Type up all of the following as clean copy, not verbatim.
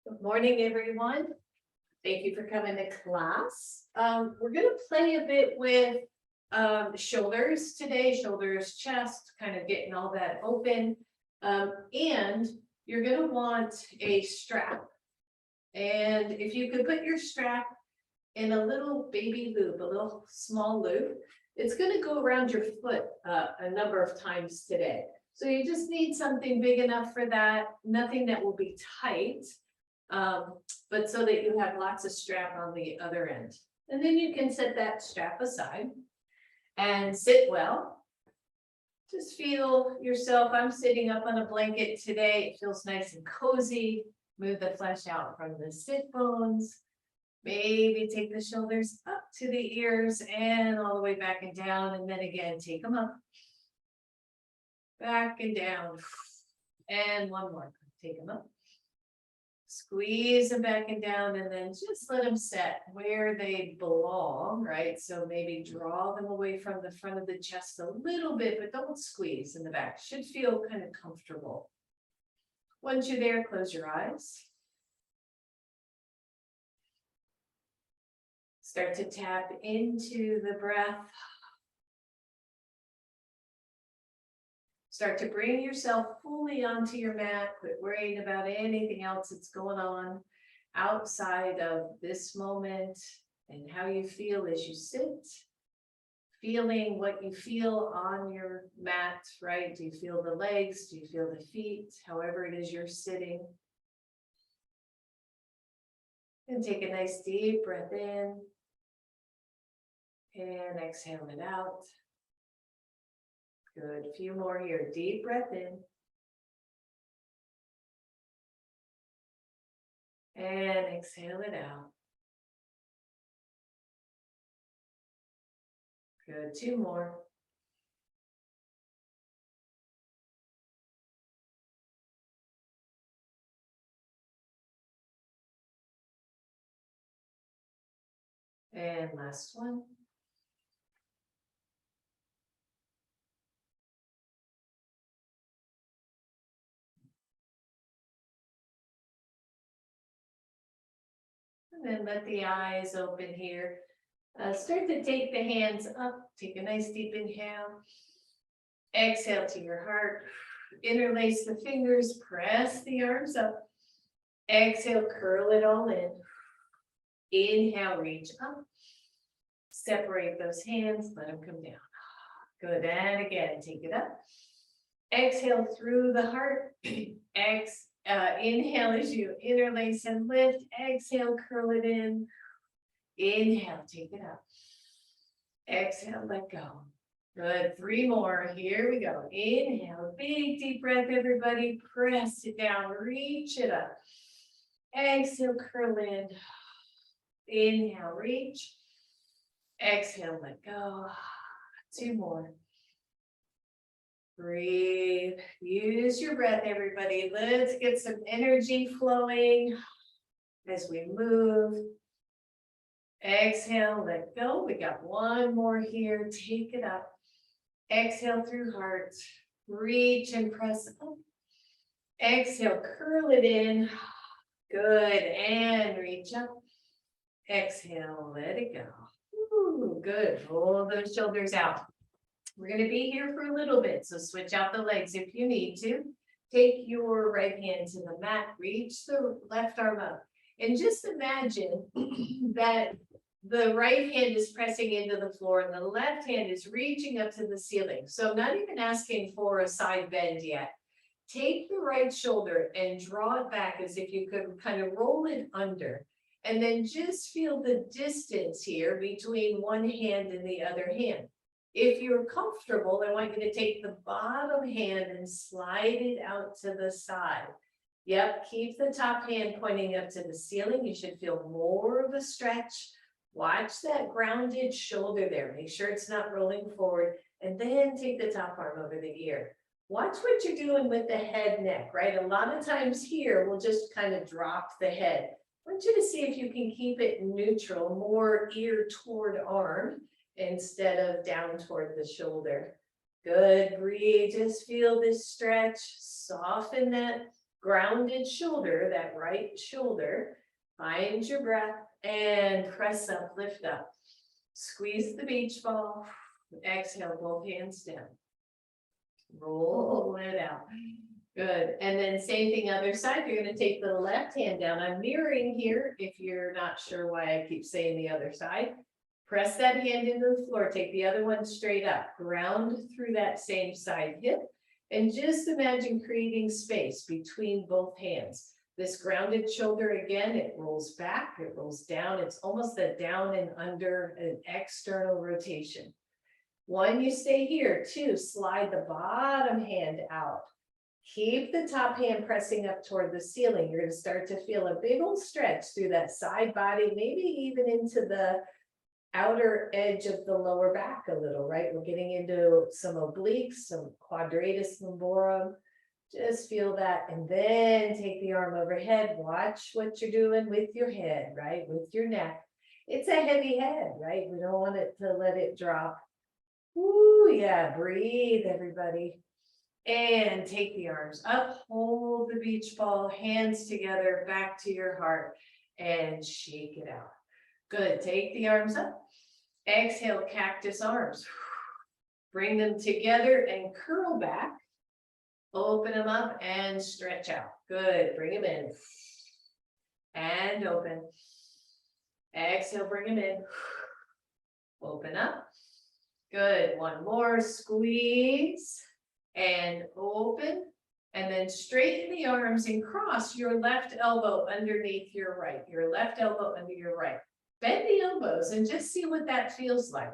Good morning, everyone. Thank you for coming to class. We're gonna play a bit with shoulders today, shoulders, chest, kind of getting all that open. And you're gonna want a strap. And if you could put your strap in a little baby loop, a little small loop, it's gonna go around your foot a number of times today. So you just need something big enough for that, nothing that will be tight. But so that you have lots of strap on the other end. And then you can set that strap aside and sit well. Just feel yourself. I'm sitting up on a blanket today. It feels nice and cozy. Move the flesh out from the sit bones. Maybe take the shoulders up to the ears and all the way back and down. And then again, take them up. Back and down. And one more. Take them up. Squeeze them back and down, and then just let them set where they belong, right? So maybe draw them away from the front of the chest a little bit, but don't squeeze in the back. Should feel kind of comfortable. Once you're there, close your eyes. Start to tap into the breath. Start to bring yourself fully onto your mat. Quit worrying about anything else that's going on outside of this moment and how you feel as you sit. Feeling what you feel on your mat, right? Do you feel the legs? Do you feel the feet? However it is you're sitting. And take a nice deep breath in. And exhale it out. Good, a few more here, deep breath in. And exhale it out. Good, two more. And last one. And then let the eyes open here. Start to take the hands up. Take a nice deep inhale. Exhale to your heart. Interlace the fingers. Press the arms up. Exhale, curl it all in. Inhale, reach up. Separate those hands. Let them come down. Good. And again, take it up. Exhale through the heart. Inhale as you interlace and lift. Exhale, curl it in. Inhale, take it up. Exhale, let go. Good. Three more. Here we go. Inhale, big deep breath, everybody. Press it down. Reach it up. Exhale, curl in. Inhale, reach. Exhale, let go. Two more. Breathe. Use your breath, everybody. Let's get some energy flowing as we move. Exhale, let go. We got one more here. Take it up. Exhale through heart. Reach and press up. Exhale, curl it in. Good. And reach up. Exhale, let it go. Ooh, good. Roll those shoulders out. We're going to be here for a little bit, so switch out the legs if you need to. Take your right hand to the mat, reach the left arm up, and just imagine that the right hand is pressing into the floor and the left hand is reaching up to the ceiling. So I'm not even asking for a side bend yet. Take the right shoulder and draw it back as if you could kind of roll it under. And then just feel the distance here between one hand and the other hand. If you're comfortable, I want you to take the bottom hand and slide it out to the side. Yep, keep the top hand pointing up to the ceiling. You should feel more of a stretch. Watch that grounded shoulder there. Make sure it's not rolling forward. And then take the top arm over the ear. Watch what you're doing with the head neck, right? A lot of times here, we'll just kind of drop the head. I want you to see if you can keep it neutral, more ear toward arm, instead of down toward the shoulder. Good, breathe, just feel this stretch, soften that Grounded shoulder, that right shoulder. Find your breath and press up, lift up. Squeeze the beach ball. Exhale, both hands down. Roll it out. Good. And then same thing, other side. You're going to take the left hand down. I'm mirroring here. If you're not sure why I keep saying the other side, press that hand into the floor. Take the other one straight up. Ground through that same side hip. And just imagine creating space between both hands. This grounded shoulder, again, it rolls back, it rolls down. It's almost a down and under an external rotation. One, you stay here. Two, slide the bottom hand out. Keep the top hand pressing up toward the ceiling. You're going to start to feel a big old stretch through that side body, maybe even into the outer edge of the lower back a little, right? We're getting into some obliques, some quadratus lumborum. Just feel that, and then take the arm overhead. Watch what you're doing with your head, right? With your neck. It's a heavy head, right? We don't want it to let it drop. Ooh, yeah, breathe, everybody. And take the arms up, hold the beach ball, hands together, back to your heart, and shake it out. Good, take the arms up. Exhale, cactus arms. Bring them together and curl back. Open them up and stretch out. Good, bring them in. And open. Exhale, bring them in. Open up. Good, one more, squeeze. And open, and then straighten the arms and cross your left elbow underneath your right, your left elbow under your right. Bend the elbows and just see what that feels like.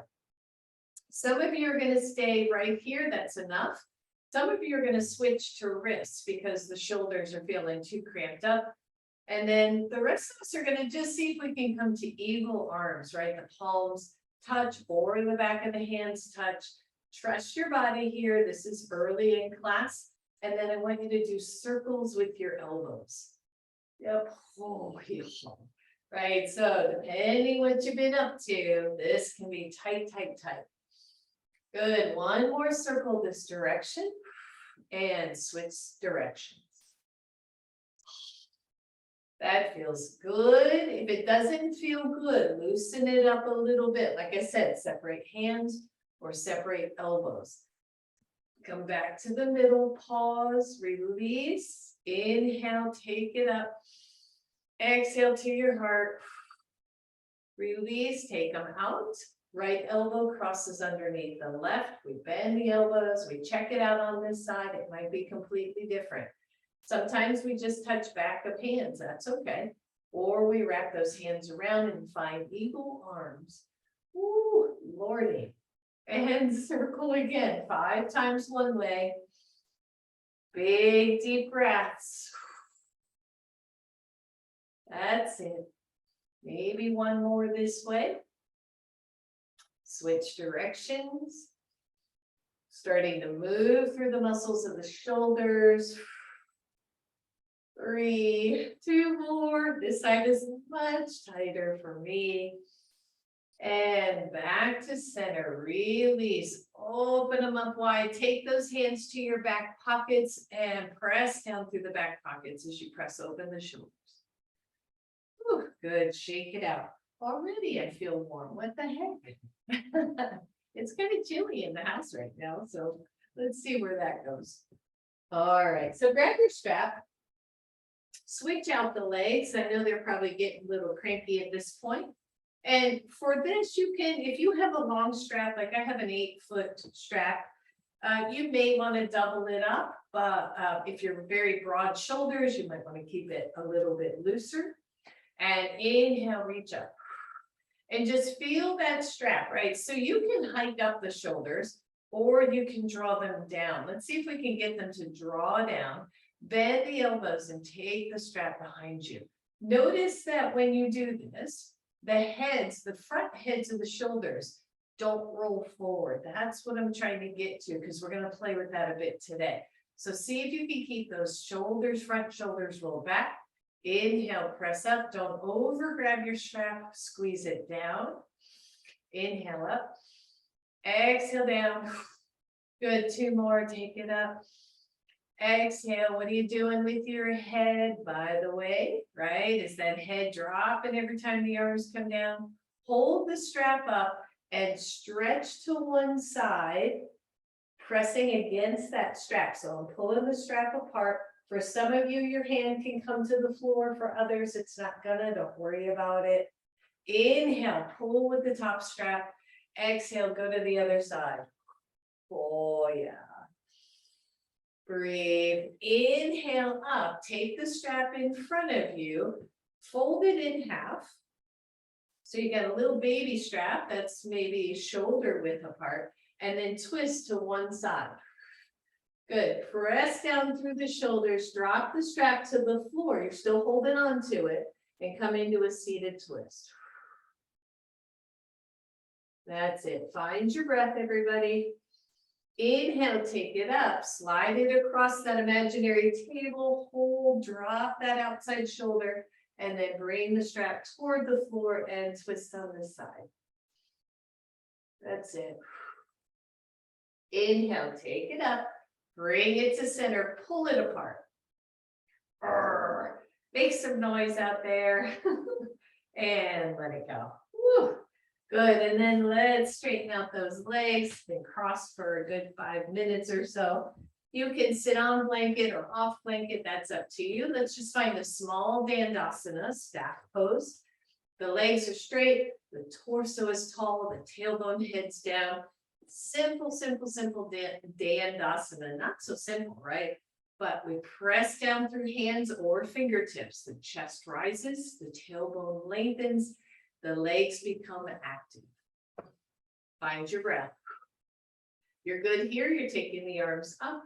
Some of you are going to stay right here, that's enough. Some of you are going to switch to wrists because the shoulders are feeling too cramped up. And then the rest of us are going to just see if we can come to eagle arms, right? The palms touch or the back of the hands touch. Trust your body here. This is early in class. And then I want you to do circles with your elbows. Yep. Oh, right. So depending what you've been up to, this can be tight, tight, tight. Good. One more circle this direction and switch directions. That feels good. If it doesn't feel good, loosen it up a little bit. Like I said, separate hands or separate elbows. Come back to the middle, pause, release, inhale, take it up. Exhale to your heart. Release, take them out. Right elbow crosses underneath the left. We bend the elbows, we check it out on this side. It might be completely different. Sometimes we just touch back of hands, that's okay. Or we wrap those hands around and find eagle arms. Ooh, Lordy. And circle again, 5 times one way. Big deep breaths. That's it. Maybe one more this way. Switch directions. Starting to move through the muscles of the shoulders. 3, 2 more. This side is much tighter for me. And back to center, release, open them up wide, take those hands to your back pockets and press down through the back pockets as you press open the shoulders. Whew, good, shake it out. Already I feel warm, what the heck? It's kind of chilly in the house right now, so let's see where that goes. All right, so grab your strap, switch out the legs. I know they're probably getting a little crampy at this point. And for this, you can, if you have a long strap, like I have an 8-foot strap, you may want to double it up. But if you're very broad shoulders, you might want to keep it a little bit looser. And inhale, reach up. And just feel that strap, right? So you can hike up the shoulders or you can draw them down. Let's see if we can get them to draw down. Bend the elbows and take the strap behind you. Notice that when you do this, the heads, the front heads of the shoulders don't roll forward. That's what I'm trying to get to because we're going to play with that a bit today. So see if you can keep those shoulders, front shoulders roll back. Inhale, press up. Don't over grab your strap. Squeeze it down. Inhale up. Exhale down. Good. 2 more. Take it up. Exhale, what are you doing with your head, by the way, right? Is that head dropping every time the arms come down? Hold the strap up and stretch to one side, pressing against that strap. So I'm pulling the strap apart. For some of you, your hand can come to the floor. For others, it's not gonna, don't worry about it. Inhale, pull with the top strap. Exhale, go to the other side. Oh yeah. Breathe, inhale up, take the strap in front of you, fold it in half. So you got a little baby strap that's maybe shoulder width apart, and then twist to one side. Good, press down through the shoulders, drop the strap to the floor, you're still holding on to it, and come into a seated twist. That's it, find your breath, everybody. Inhale, take it up, slide it across that imaginary table, hold, drop that outside shoulder, and then bring the strap toward the floor and twist on this side. That's it. Inhale, take it up, bring it to center, pull it apart. Make some noise out there and let it go. Woo. Good, and then let's straighten out those legs, then cross for a good 5 minutes or so. You can sit on blanket or off blanket, that's up to you. Let's just find a small Dandasana, staff pose. The legs are straight, the torso is tall, the tailbone heads down. Simple, simple, simple Dandasana, not so simple, right? But we press down through hands or fingertips. The chest rises, the tailbone lengthens, the legs become active. Find your breath. You're good here. You're taking the arms up.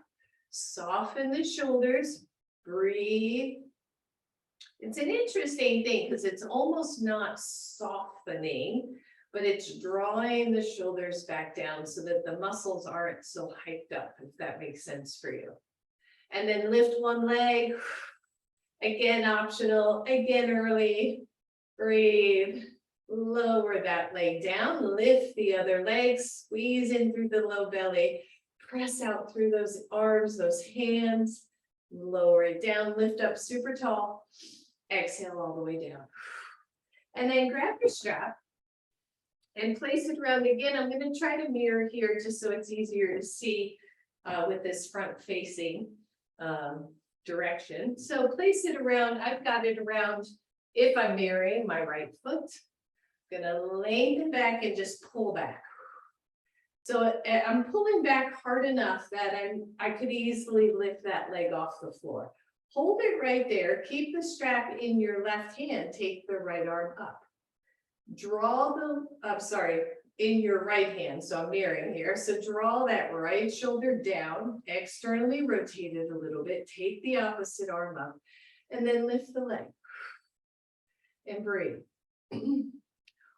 Soften the shoulders. Breathe. It's an interesting thing because it's almost not softening, but it's drawing the shoulders back down so that the muscles aren't so hyped up, if that makes sense for you. And then lift one leg. Again, optional. Again, early. Breathe. Lower that leg down, lift the other leg, squeeze in through the low belly, press out through those arms, those hands, lower it down, lift up super tall, exhale all the way down. And then grab your strap and place it around again. I'm going to try to mirror here just so it's easier to see with this front facing direction. So place it around, I've got it around, if I'm mirroring my right foot. Gonna lengthen back and just pull back. So I'm pulling back hard enough that I could easily lift that leg off the floor. Hold it right there. Keep the strap in your left hand. Take the right arm up. Draw in your right hand. So I'm mirroring here. So draw that right shoulder down, externally rotate it a little bit. Take the opposite arm up and then lift the leg and breathe.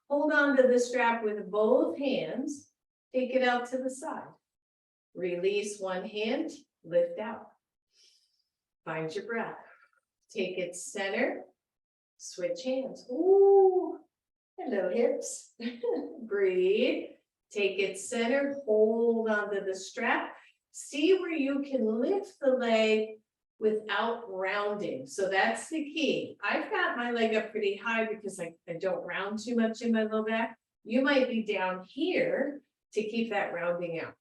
Hold on to the strap with both hands. Take it out to the side. Release one hand, lift out. Find your breath. Take it center, switch hands. Ooh, hello hips. Breathe. Take it center, hold onto the strap. See where you can lift the leg without rounding. So that's the key. I've got my leg up pretty high because I don't round too much in my low back. You might be down here to keep that rounding out.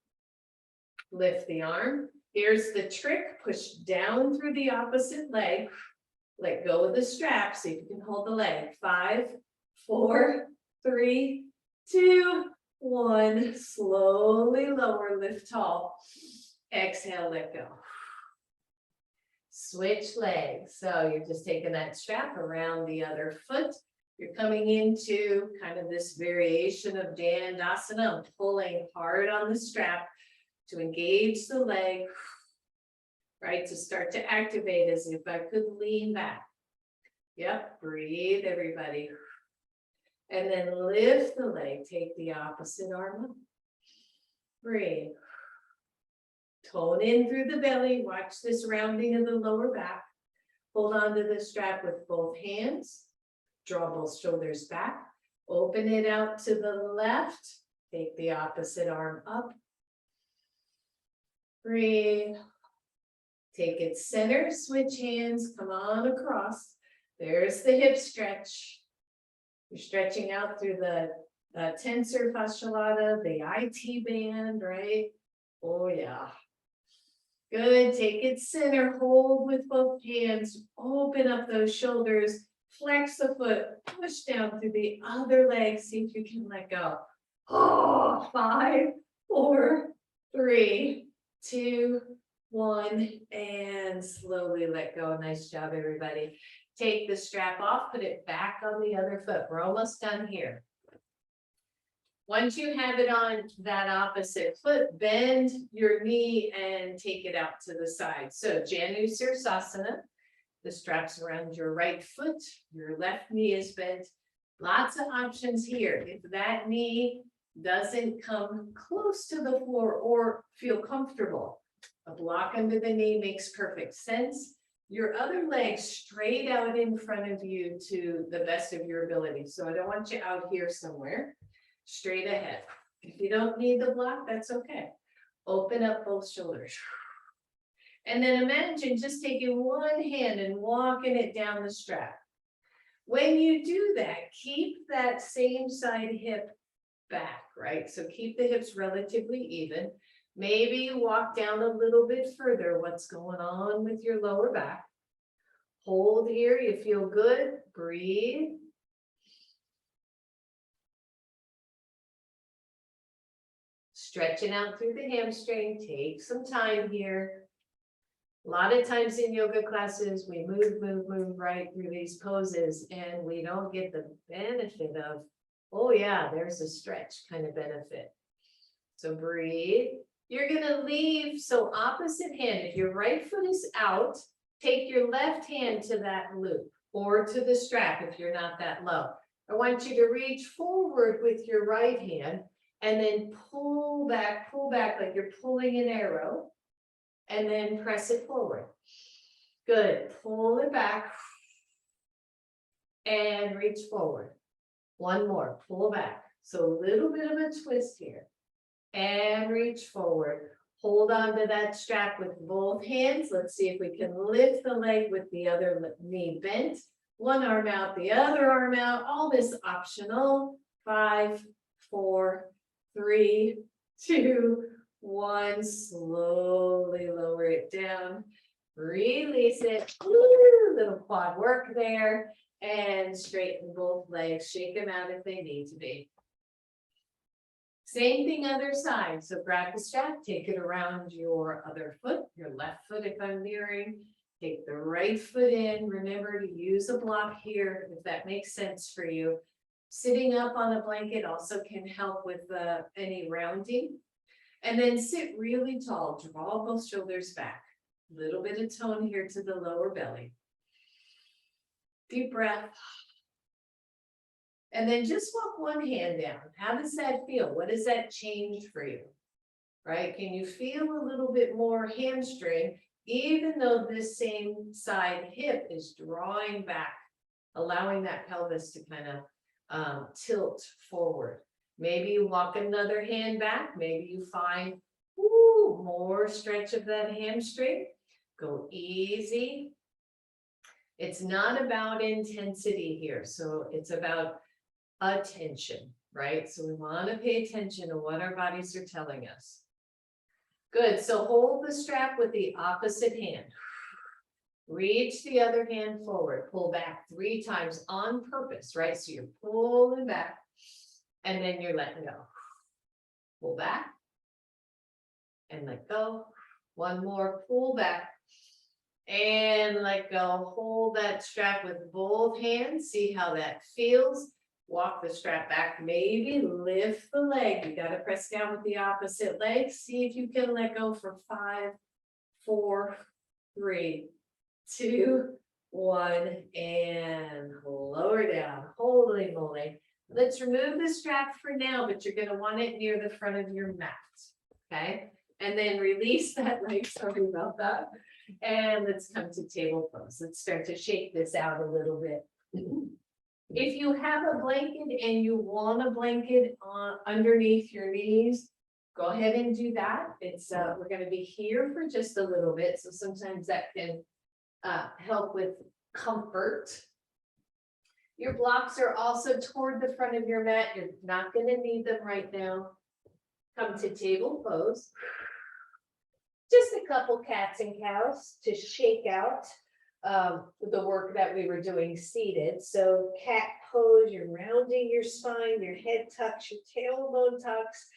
Lift the arm. Here's the trick. Push down through the opposite leg. Let go of the strap so you can hold the leg. 5, 4, 3, 2, 1. Slowly lower, lift tall. Exhale, let go. Switch legs. So you're just taking that strap around the other foot. You're coming into kind of this variation of Dandasana, pulling hard on the strap to engage the leg, right? To start to activate as if I could lean back. Yep, breathe everybody. And then lift the leg, take the opposite arm up. Breathe. Tone in through the belly, watch this rounding of the lower back. Hold on to the strap with both hands. Draw both shoulders back. Open it out to the left. Take the opposite arm up. Breathe. Take it center, switch hands, come on across. There's the hip stretch. You're stretching out through the tensor fascia lata, the IT band, right? Oh yeah. Good, take it center, hold with both hands, open up those shoulders, flex the foot, push down through the other leg, see if you can let go. Oh, 5, 4, 3, 2, 1, and slowly let go. Nice job, everybody. Take the strap off, put it back on the other foot. We're almost done here. Once you have it on that opposite foot, bend your knee and take it out to the side. So Janu Sirsasana, the strap's around your right foot, your left knee is bent. Lots of options here. If that knee doesn't come close to the floor or feel comfortable, a block under the knee makes perfect sense. Your other leg straight out in front of you to the best of your ability. So I don't want you out here somewhere. Straight ahead. If you don't need the block, that's okay. Open up both shoulders. And then imagine just taking one hand and walking it down the strap. When you do that, keep that same side hip back, right? So keep the hips relatively even. Maybe you walk down a little bit further. What's going on with your lower back? Hold here, you feel good, breathe. Stretching out through the hamstring, take some time here. A lot of times in yoga classes, we move right through these poses and we don't get the benefit of, oh yeah, there's a stretch kind of benefit. So breathe. You're gonna leave, so opposite hand, if your right foot is out, take your left hand to that loop or to the strap if you're not that low. I want you to reach forward with your right hand and then pull back like you're pulling an arrow, and then press it forward. Good, pull it back and reach forward. One more, pull back. So a little bit of a twist here and reach forward. Hold on to that strap with both hands. Let's see if we can lift the leg with the other knee bent. One arm out, the other arm out, all this optional. 5, 4, 3, 2, 1. Slowly lower it down. Release it. Ooh, little quad work there. And straighten both legs. Shake them out if they need to be. Same thing other side. So grab the strap, take it around your other foot, your left foot if I'm mirroring. Take the right foot in. Remember to use a block here if that makes sense for you. Sitting up on a blanket also can help with any rounding. And then sit really tall, draw both shoulders back. A little bit of tone here to the lower belly. Deep breath. And then just walk one hand down. How does that feel? What does that change for you? Right? Can you feel a little bit more hamstring, even though this same side hip is drawing back, allowing that pelvis to kind of tilt forward. Maybe you walk another hand back. Maybe you find more stretch of that hamstring. Go easy. It's not about intensity here. So it's about attention, right? So we want to pay attention to what our bodies are telling us. Good. So hold the strap with the opposite hand. Reach the other hand forward. Pull back 3 times on purpose, right? So you're pulling back and then you're letting go. Pull back and let go. One more, pull back and let go. Hold that strap with both hands. See how that feels. Walk the strap back, maybe lift the leg. You got to press down with the opposite leg. See if you can let go for 5, 4, 3, 2, 1, and lower down. Holy moly. Let's remove the strap for now, but you're going to want it near the front of your mat. Okay. And then release that leg. Sorry about that. And let's come to table pose. Let's start to shake this out a little bit. If you have a blanket and you want a blanket underneath your knees, go ahead and do that. It's, we're gonna be here for just a little bit, so sometimes that can help with comfort. Your blocks are also toward the front of your mat. You're not gonna need them right now. Come to table pose. Just a couple cats and cows to shake out the work that we were doing seated. So cat pose, you're rounding your spine, your head tucks, your tailbone tucks.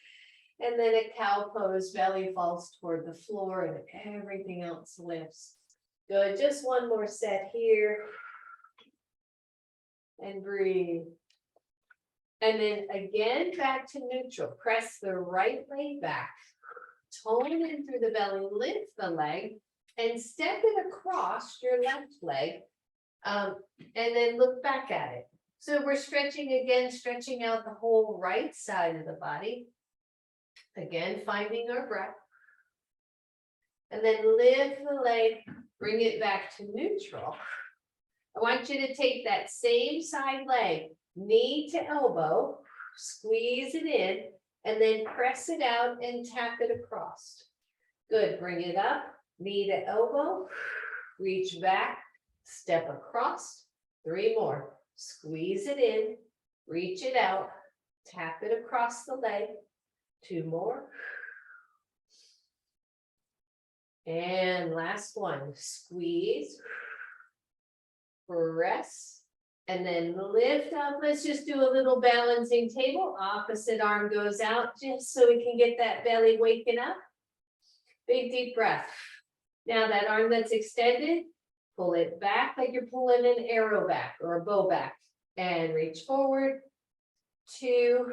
And then a cow pose, belly falls toward the floor and everything else lifts. Good, just one more set here. And breathe. And then again, back to neutral. Press the right leg back. Tone in through the belly, lift the leg, and step it across your left leg. And then look back at it. So we're stretching again, stretching out the whole right side of the body. Again, finding our breath. And then lift the leg, bring it back to neutral. I want you to take that same side leg, knee to elbow, squeeze it in, and then press it out and tap it across. Good, bring it up, knee to elbow, reach back, step across, 3 more. Squeeze it in, reach it out, tap it across the leg, 2 more. And last one, squeeze, press, and then lift up. Let's just do a little balancing table. Opposite arm goes out just so we can get that belly waking up. Big deep breath. Now that arm that's extended, pull it back like you're pulling an arrow back or a bow back. And reach forward. 2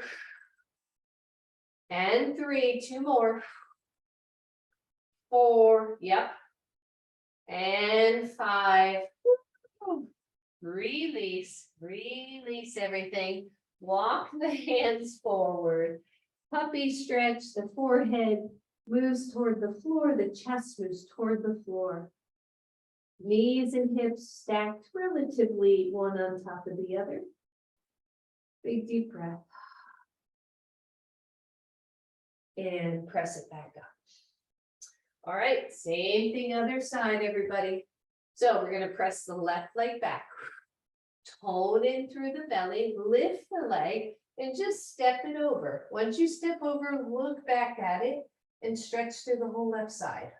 and 3, 2 more. 4, yep. And 5. Release, release everything. Walk the hands forward. Puppy stretch, the forehead moves toward the floor, the chest moves toward the floor. Knees and hips stacked relatively one on top of the other. Big deep breath. And press it back up. All right, same thing other side, everybody. So we're gonna press the left leg back. Tone in through the belly, lift the leg, and just step it over. Once you step over, look back at it and stretch through the whole left side.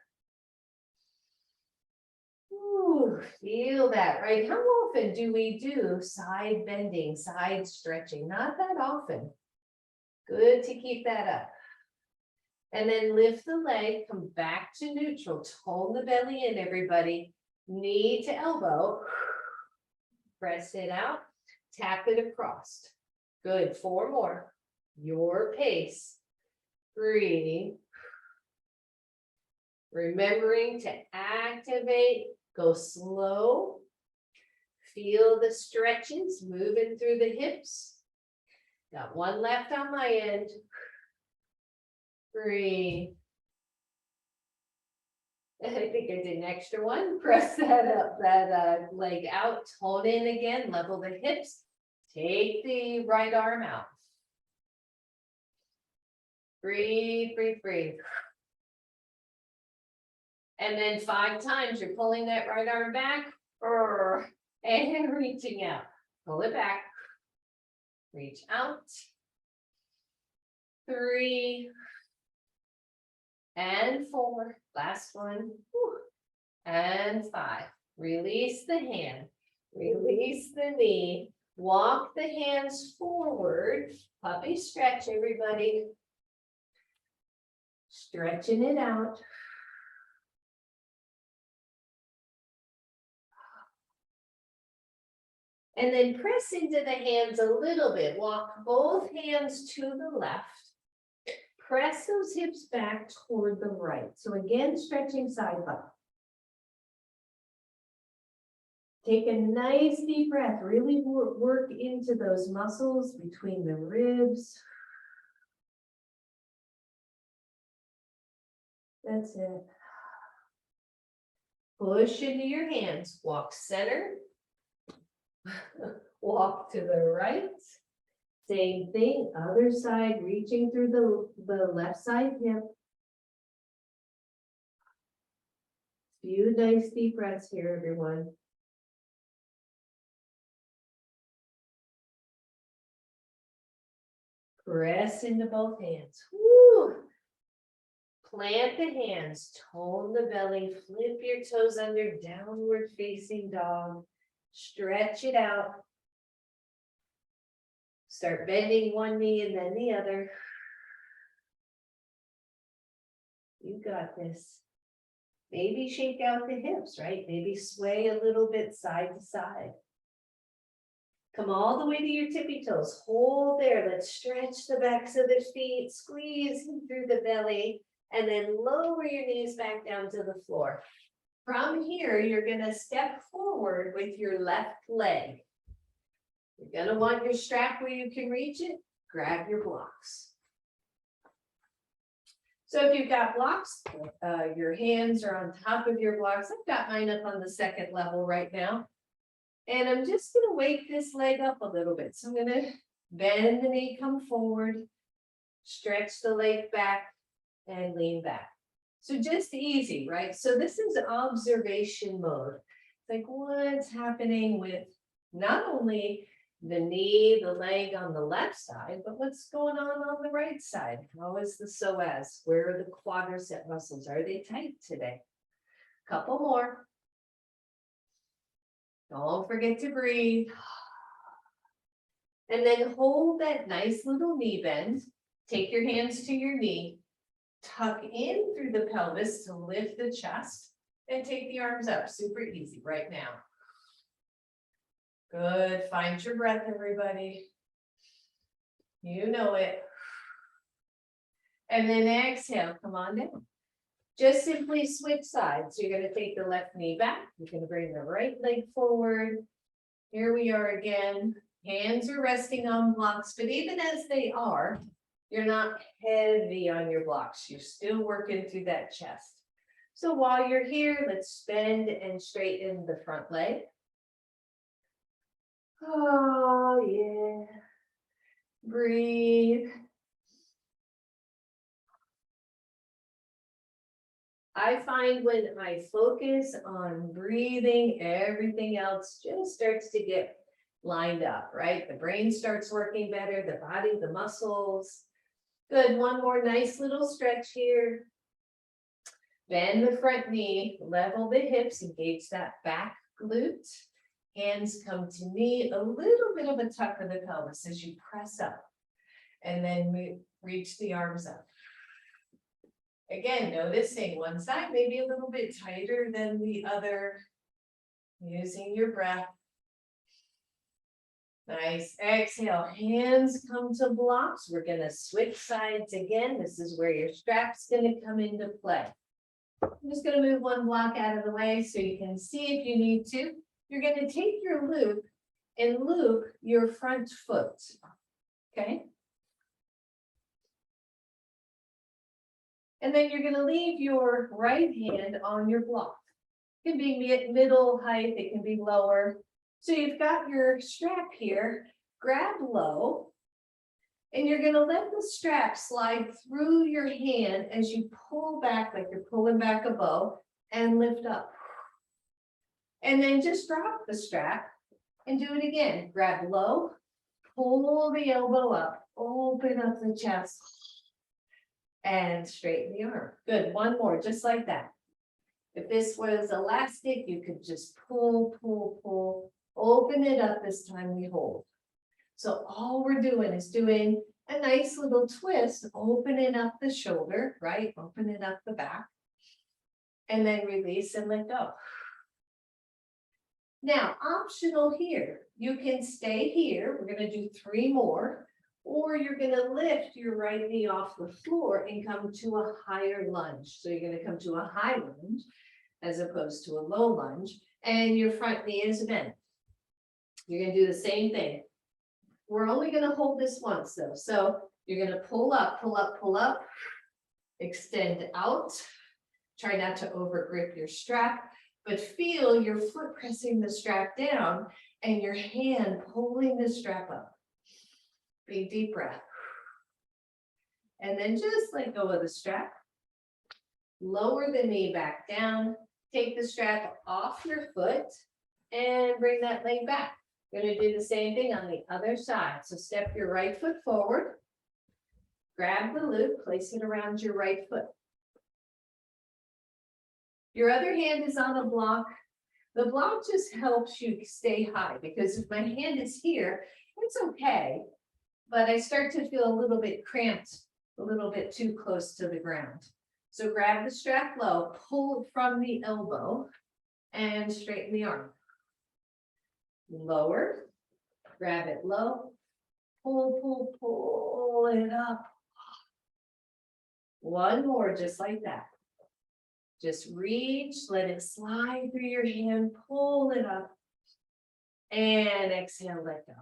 Ooh, feel that, right? How often do we do side bending, side stretching? Not that often. Good to keep that up. And then lift the leg, come back to neutral, tone the belly in, everybody. Knee to elbow. Press it out, tap it across. Good, 4 more. Your pace. 3. Remembering to activate, go slow. Feel the stretches moving through the hips. Got 1 left on my end. 3. I think I did an extra one. Press that up, that leg out, tone in again, level the hips. Take the right arm out. Breathe, breathe, breathe. And then 5 times, you're pulling that right arm back, and reaching out. Pull it back. Reach out. 3. And 4, last one, and 5. Release the hand, release the knee, walk the hands forward, puppy stretch, everybody. Stretching it out. And then press into the hands a little bit, walk both hands to the left. Press those hips back toward the right. So again, stretching side up. Take a nice deep breath. Really work into those muscles between the ribs. That's it. Push into your hands. Walk center. Walk to the right. Same thing, other side, reaching through the left side hip. Few nice deep breaths here, everyone. Press into both hands. Woo. Plant the hands, tone the belly, flip your toes under, downward facing dog. Stretch it out. Start bending one knee and then the other. You got this. Maybe shake out the hips, right? Maybe sway a little bit side to side. Come all the way to your tippy toes. Hold there. Let's stretch the backs of the feet, squeeze through the belly, and then lower your knees back down to the floor. From here, you're going to step forward with your left leg. You're going to want your strap where you can reach it. Grab your blocks. So if you've got blocks, your hands are on top of your blocks. I've got mine up on the second level right now. And I'm just going to wake this leg up a little bit. So I'm going to bend the knee, come forward, stretch the leg back, and lean back. So just easy, right? So this is observation mode. It's like what's happening with not only the knee, the leg on the left side, but what's going on the right side? How is the psoas? Where are the quadricep muscles? Are they tight today? Couple more. Don't forget to breathe. And then hold that nice little knee bend. Take your hands to your knee. Tuck in through the pelvis to lift the chest. And take the arms up. Super easy right now. Good. Find your breath, everybody. You know it. And then exhale. Come on down. Just simply switch sides. You're going to take the left knee back. You're going to bring the right leg forward. Here we are again. Hands are resting on blocks, but even as they are, you're not heavy on your blocks. You're still working through that chest. So while you're here, let's bend and straighten the front leg. Oh, yeah. Breathe. I find when I focus on breathing, everything else just starts to get lined up, right? The brain starts working better, the body, the muscles. Good, one more nice little stretch here. Bend the front knee, level the hips, engage that back glute. Hands come to knee, a little bit of a tuck of the pelvis as you press up. And then reach the arms up. Again, noticing one side maybe a little bit tighter than the other. Using your breath. Nice. Exhale. Hands come to blocks. We're going to switch sides again. This is where your strap's going to come into play. I'm just going to move one block out of the way so you can see if you need to. You're going to take your loop and loop your front foot. Okay. And then you're going to leave your right hand on your block. It can be middle height, it can be lower. So you've got your strap here, grab low, and you're going to let the strap slide through your hand as you pull back, like you're pulling back a bow, and lift up. And then just drop the strap and do it again. Grab low, pull the elbow up, open up the chest. And straighten the arm. Good, one more, just like that. If this was elastic, you could just pull, pull, pull, open it up. This time we hold. So all we're doing is doing a nice little twist, opening up the shoulder, right? Opening up the back. And then release and let go. Now, optional here, you can stay here. We're going to do 3 more. Or you're going to lift your right knee off the floor and come to a higher lunge. So you're going to come to a high lunge as opposed to a low lunge. And your front knee is bent. You're going to do the same thing. We're only going to hold this once though. So you're going to pull up, pull up, pull up. Extend out. Try not to overgrip your strap. But feel your foot pressing the strap down and your hand pulling the strap up. Big deep breath. And then just let go of the strap. Lower the knee back down. Take the strap off your foot and bring that leg back. You're going to do the same thing on the other side. So step your right foot forward. Grab the loop, place it around your right foot. Your other hand is on the block. The block just helps you stay high because if my hand is here, it's okay. But I start to feel a little bit cramped, a little bit too close to the ground. So grab the strap low, pull from the elbow and straighten the arm. Lower, grab it low, pull it up. One more, just like that. Just reach, let it slide through your hand, pull it up, and exhale, let go.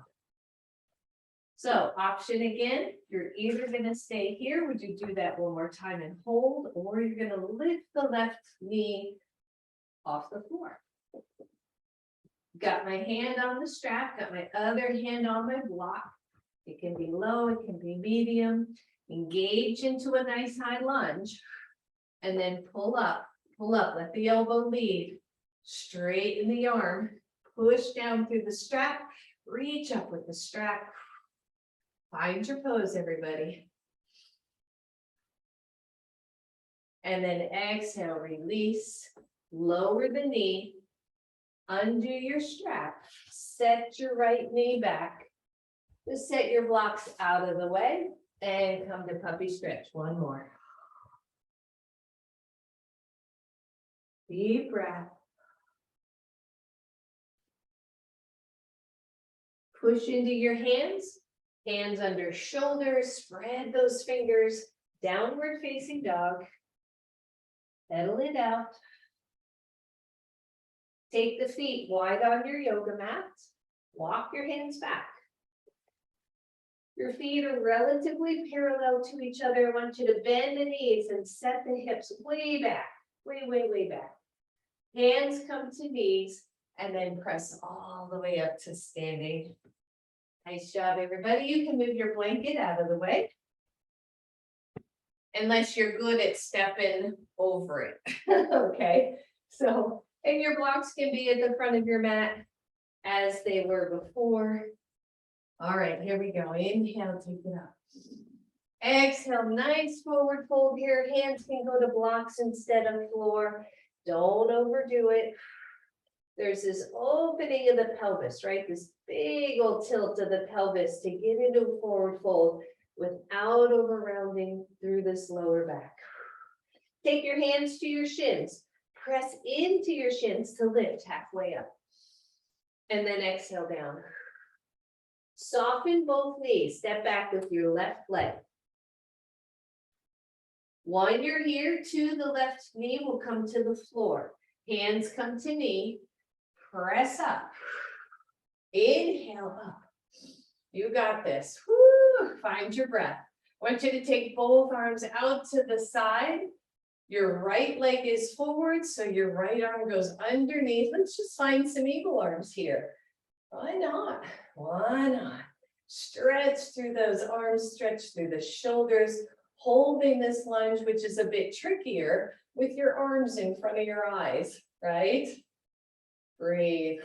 So option again, you're either gonna stay here, would you do that one more time and hold, or you're gonna lift the left knee off the floor. Got my hand on the strap, got my other hand on my block. It can be low, it can be medium. Engage into a nice high lunge, and then pull up, let the elbow lead, straighten the arm, push down through the strap, reach up with the strap. Find your pose, everybody. And then exhale, release, lower the knee, undo your strap, set your right knee back. Just set your blocks out of the way and come to puppy stretch. One more. Deep breath. Push into your hands. Hands under shoulders, spread those fingers, downward facing dog. Pedal it out. Take the feet wide on your yoga mat. Walk your hands back. Your feet are relatively parallel to each other. I want you to bend the knees and set the hips way back, way back. Hands come to knees and then press all the way up to standing. Nice job, everybody. You can move your blanket out of the way. Unless you're good at stepping over it. Okay, so, and your blocks can be at the front of your mat as they were before. All right, here we go. Inhale, take it up. Exhale, nice forward fold here. Hands can go to blocks instead of floor. Don't overdo it. There's this opening of the pelvis, right? This big old tilt of the pelvis to get into a forward fold without over rounding through this lower back. Take your hands to your shins. Press into your shins to lift halfway up. And then exhale down. Soften both knees. Step back with your left leg. While you're here, the left knee will come to the floor. Hands come to knee. Press up. Inhale up. You got this. Woo. Find your breath. I want you to take both arms out to the side. Your right leg is forward, so your right arm goes underneath. Let's just find some eagle arms here. Why not? Why not? Stretch through those arms, stretch through the shoulders, holding this lunge, which is a bit trickier with your arms in front of your eyes, right? Breathe.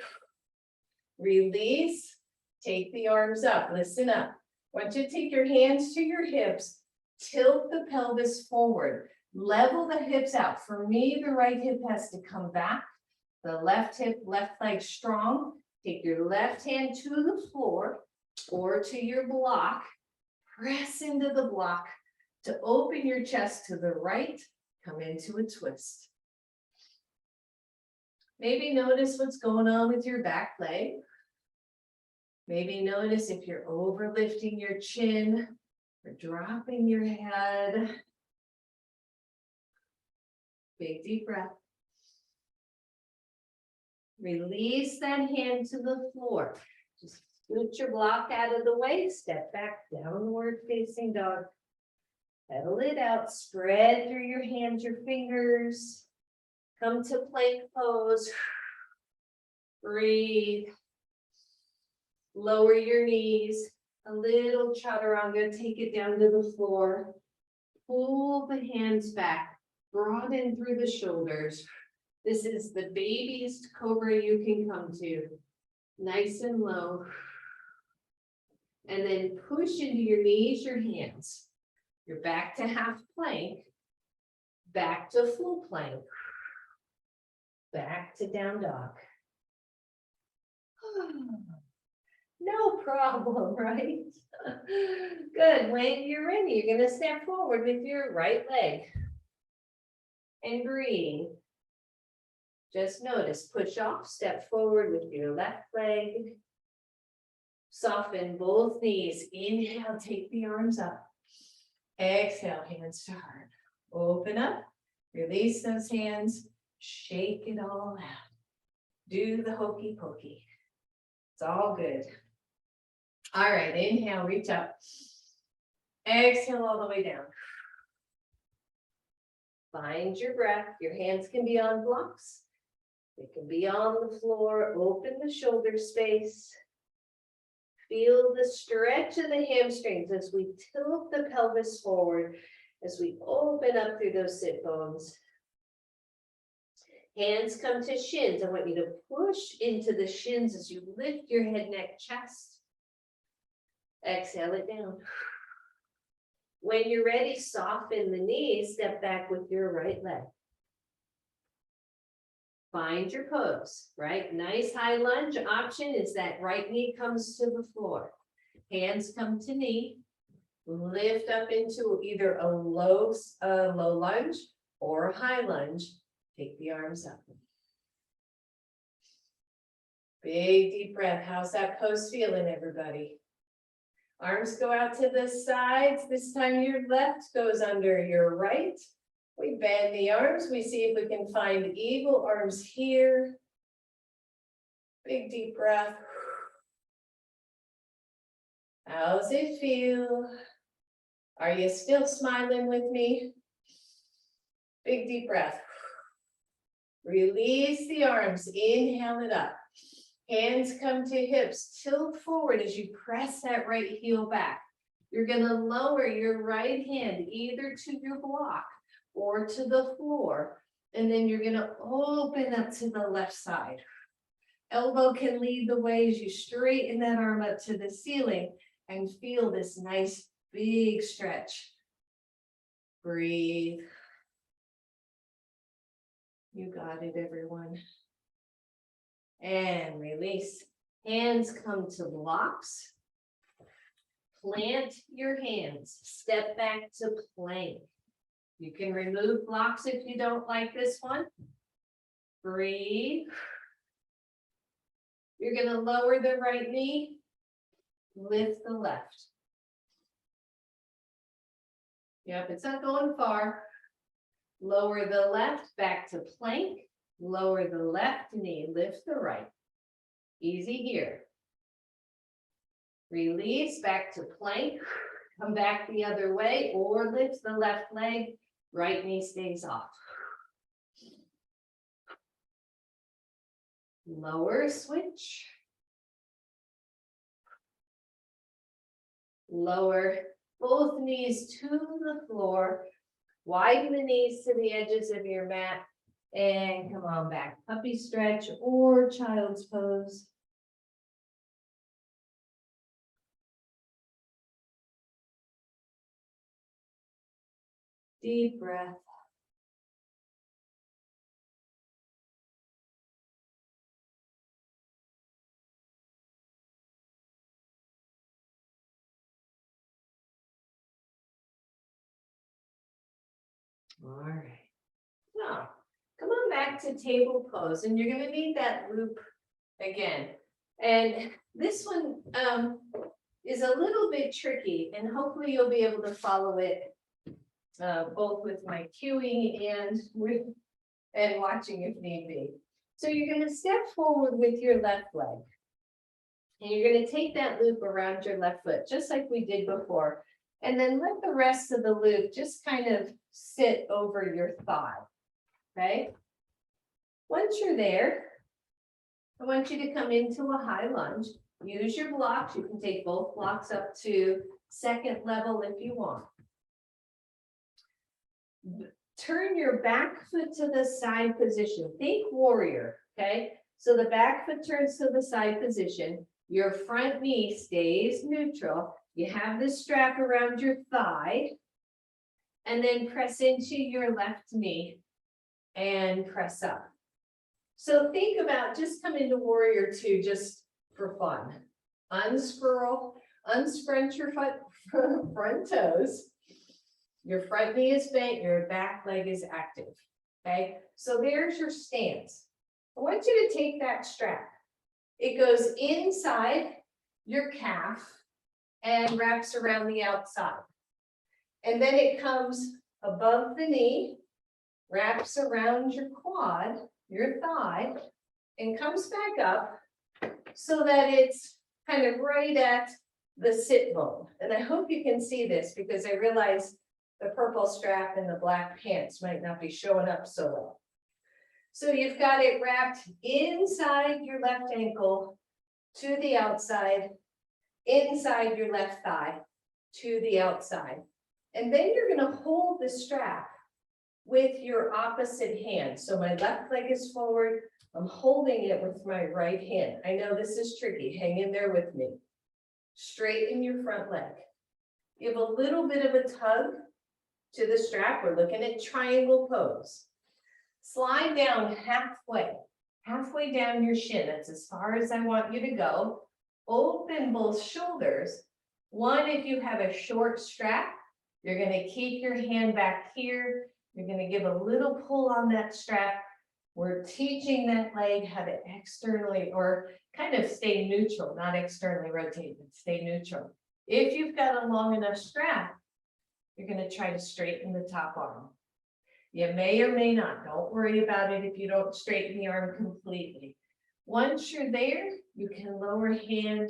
Release. Take the arms up. Listen up. I want you to take your hands to your hips. Tilt the pelvis forward. Level the hips out. For me, the right hip has to come back. The left hip, left leg strong. Take your left hand to the floor or to your block. Press into the block to open your chest to the right. Come into a twist. Maybe notice what's going on with your back leg. Maybe notice if you're overlifting your chin or dropping your head. Big deep breath. Release that hand to the floor. Just scoot your block out of the way. Step back, downward facing dog. Pedal it out. Spread through your hands, your fingers. Come to plank pose. Breathe. Lower your knees. a little chaturanga, take it down to the floor. Pull the hands back, broaden through the shoulders. This is the babiest cobra you can come to. Nice and low. And then push into your knees, your hands. You're back to half plank. Back to full plank. Back to down dog. No problem, right? Good. When you're ready, you're going to step forward with your right leg. And breathe. Just notice, push off, step forward with your left leg. Soften both knees. Inhale, take the arms up. Exhale, hands to heart. Open up, release those hands, shake it all out. Do the hokey pokey. It's all good. All right, inhale, reach up. Exhale all the way down. Find your breath. Your hands can be on blocks. They can be on the floor. Open the shoulder space. Feel the stretch of the hamstrings as we tilt the pelvis forward, as we open up through those sit bones. Hands come to shins. I want you to push into the shins as you lift your head, neck, chest. Exhale it down. When you're ready, soften the knees, step back with your right leg. Find your pose, right? Nice high lunge option is that right knee comes to the floor. Hands come to knee. Lift up into either a low lunge or a high lunge. Take the arms up. Big deep breath. How's that pose feeling, everybody? Arms go out to the sides. This time your left goes under your right. We bend the arms. We see if we can find eagle arms here. Big deep breath. How's it feel? Are you still smiling with me? Big deep breath. Release the arms. Inhale it up. Hands come to hips. Tilt forward as you press that right heel back. You're going to lower your right hand either to your block or to the floor. And then you're going to open up to the left side. Elbow can lead the way as you straighten that arm up to the ceiling and feel this nice big stretch. Breathe. You got it, everyone. And release. Hands come to blocks. Plant your hands. Step back to plank. You can remove blocks if you don't like this one. Breathe. You're going to lower the right knee. Lift the left. Yep, it's not going far. Lower the left back to plank. Lower the left knee, lift the right. Easy here. Release back to plank. Come back the other way or lift the left leg. Right knee stays off. Lower, switch. Lower both knees to the floor. Widen the knees to the edges of your mat. And come on back. Puppy stretch or child's pose. Deep breath. All right. Now, come on back to table pose, and you're going to need that loop again. And this one is a little bit tricky, and hopefully you'll be able to follow it both with my cueing and watching if need be. So you're going to step forward with your left leg, and you're going to take that loop around your left foot, just like we did before. And then let the rest of the loop just kind of sit over your thigh, okay? Once you're there, I want you to come into a high lunge. Use your blocks. You can take both blocks up to second level if you want. Turn your back foot to the side position. Think warrior, okay? So the back foot turns to the side position. Your front knee stays neutral. You have the strap around your thigh. And then press into your left knee and press up. So think about just come into warrior two just for fun. Unscrunch your front toes. Your front knee is bent, your back leg is active. Okay, so there's your stance. I want you to take that strap. It goes inside your calf and wraps around the outside. And then it comes above the knee, wraps around your quad, your thigh, and comes back up so that it's kind of right at the sit bone. And I hope you can see this because I realize the purple strap and the black pants might not be showing up so well. So you've got it wrapped inside your left ankle to the outside, inside your left thigh to the outside. And then you're going to hold the strap with your opposite hand. So my left leg is forward. I'm holding it with my right hand. I know this is tricky. Hang in there with me. Straighten your front leg. Give a little bit of a tug to the strap. We're looking at triangle pose. Slide down halfway down your shin. That's as far as I want you to go. Open both shoulders. One, if you have a short strap, you're going to keep your hand back here. You're going to give a little pull on that strap. We're teaching that leg how to externally or kind of stay neutral, not externally rotate, but stay neutral. If you've got a long enough strap, you're going to try to straighten the top arm. You may or may not. Don't worry about it if you don't straighten the arm completely. Once you're there, you can lower hand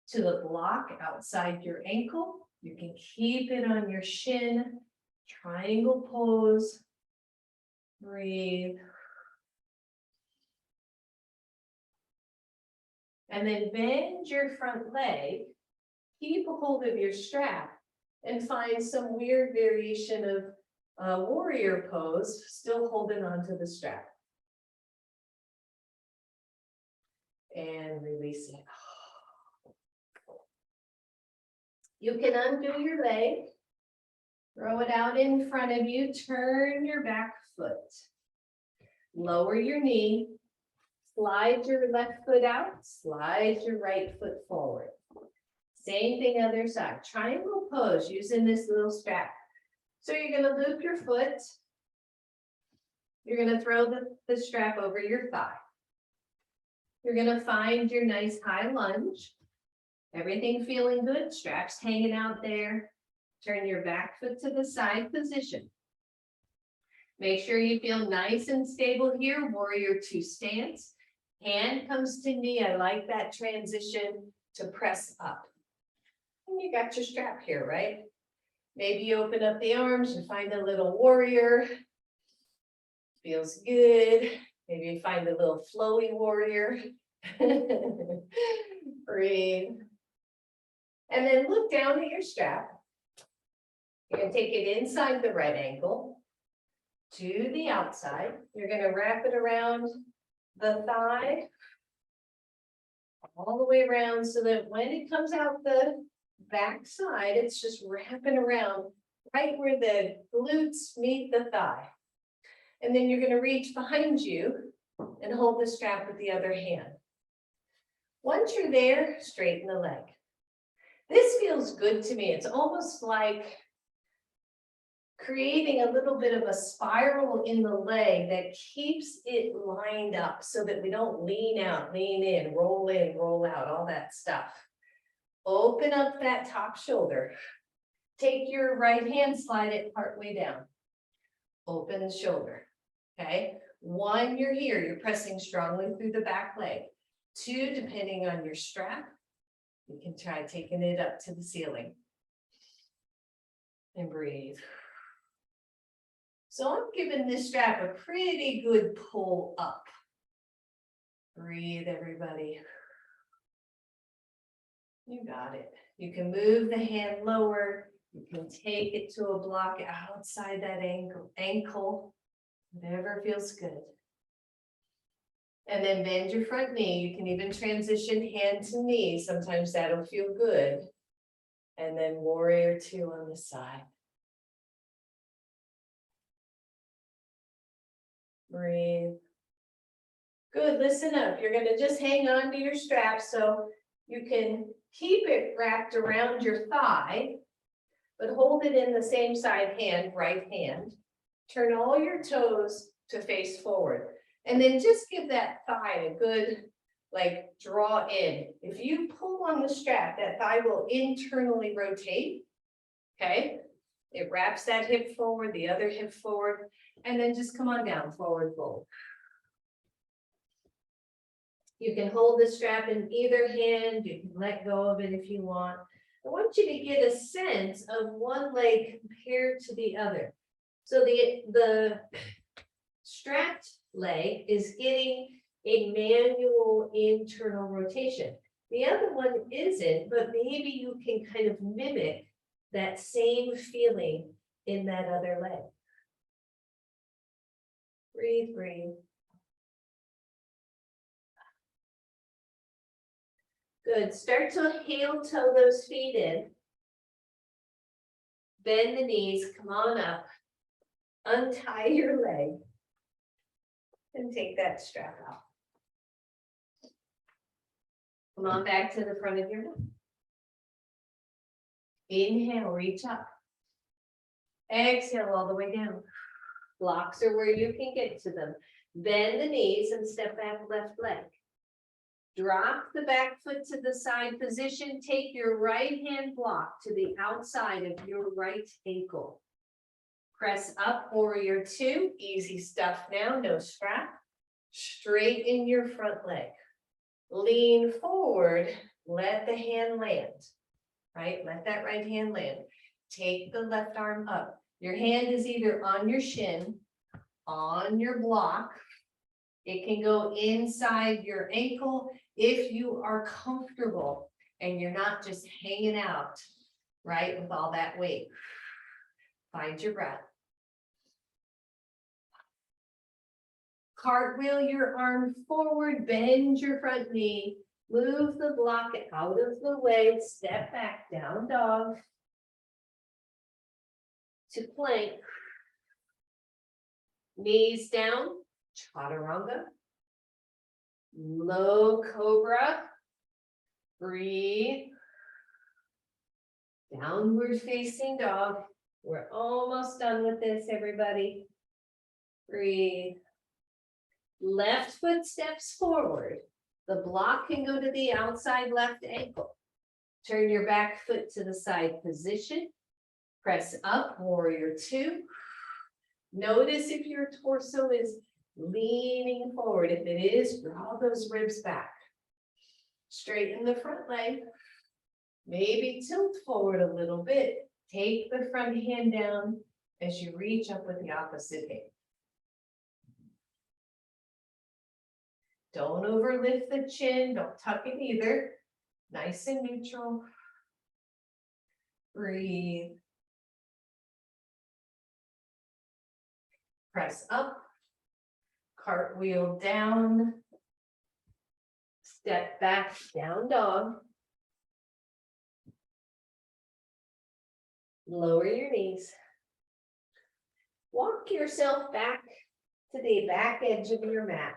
to the block outside your ankle. You can keep it on your shin. Triangle pose. Breathe. And then bend your front leg. Keep a hold of your strap and find some weird variation of warrior pose, still holding onto the strap. And release it. You can undo your leg, throw it out in front of you, turn your back foot, lower your knee, slide your left foot out, slide your right foot forward. Same thing other side, triangle pose using this little strap. So you're going to loop your foot. You're going to throw the strap over your thigh. You're going to find your nice high lunge. Everything feeling good, straps hanging out there. Turn your back foot to the side position. Make sure you feel nice and stable here, warrior two stance. Hand comes to knee. I like that transition to press up. And you got your strap here, right? Maybe you open up the arms and find a little warrior. Feels good. Maybe you find a little flowy warrior. Breathe. And then look down at your strap. You're going to take it inside the right ankle to the outside. You're going to wrap it around the thigh all the way around so that when it comes out the back side, it's just wrapping around right where the glutes meet the thigh. And then you're going to reach behind you and hold the strap with the other hand. Once you're there, straighten the leg. This feels good to me. It's almost like creating a little bit of a spiral in the leg that keeps it lined up so that we don't lean out, lean in, roll out, all that stuff. Open up that top shoulder. Take your right hand, slide it partway down. Open the shoulder, okay? One, you're here, you're pressing strongly through the back leg. Two, depending on your strap, you can try taking it up to the ceiling. And breathe. So I'm giving this strap a pretty good pull up. Breathe, everybody. You got it. You can move the hand lower. You can take it to a block outside that ankle, whatever feels good. And then bend your front knee. You can even transition hand to knee. Sometimes that'll feel good. And then warrior two on the side. Breathe. Good, listen up. You're gonna just hang on to your strap so you can keep it wrapped around your thigh, but hold it in the same side hand, right hand. Turn all your toes to face forward. And then just give that thigh a good, like, draw in. If you pull on the strap, that thigh will internally rotate, okay? It wraps that hip forward, the other hip forward, and then just come on down, forward fold. You can hold the strap in either hand, you can let go of it if you want. I want you to get a sense of one leg compared to the other. So the strapped leg is getting a manual internal rotation. The other one isn't, but maybe you can kind of mimic that same feeling in that other leg. Breathe, breathe. Good. Start to heel toe those feet in. Bend the knees, come on up. Untie your leg. And take that strap out. Come on back to the front of your neck. Inhale, reach up. Exhale all the way down. Blocks are where you can get to them. Bend the knees and step back left leg. Drop the back foot to the side position. Take your right hand block to the outside of your right ankle. Press up, warrior two. Easy stuff now, no strap. Straighten your front leg. Lean forward, let the hand land. Right, let that right hand land. Take the left arm up. Your hand is either on your shin, on your block. It can go inside your ankle if you are comfortable and you're not just hanging out, right, with all that weight. Find your breath. Cartwheel your arm forward, bend your front knee, move the block out of the way, step back, down dog, to plank, knees down, chaturanga, low cobra, breathe, downward facing dog. We're almost done with this, everybody. Breathe. Left foot steps forward. The block can go to the outside left ankle. Turn your back foot to the side position. Press up, warrior two. Notice if your torso is leaning forward. If it is, draw those ribs back. Straighten the front leg. Maybe tilt forward a little bit. Take the front hand down as you reach up with the opposite hand. Don't overlift the chin, don't tuck it either. Nice and neutral. Breathe. Press up. Cartwheel down. Step back, down dog. Lower your knees. Walk yourself back to the back edge of your mat.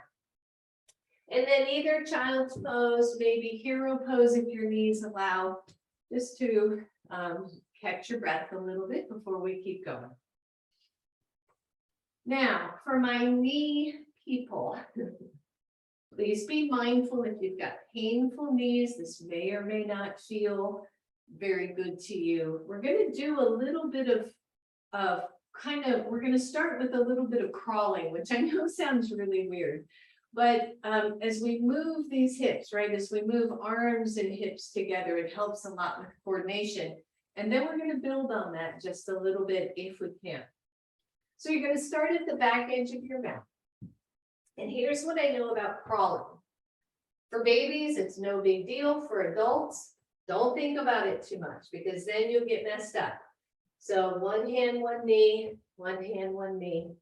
And then either child's pose, maybe hero pose if your knees allow, just to catch your breath a little bit before we keep going. Now, for my knee people, please be mindful if you've got painful knees, this may or may not feel very good to you. We're going to do a little bit of we're going to start with a little bit of crawling, which I know sounds really weird. But as we move these hips, right, as we move arms and hips together, it helps a lot with coordination. And then we're going to build on that just a little bit if we can. So you're going to start at the back edge of your mat. And here's what I know about crawling. For babies, it's no big deal. For adults, Don't think about it too much because then you'll get messed up. So one hand, one knee, one hand, one knee.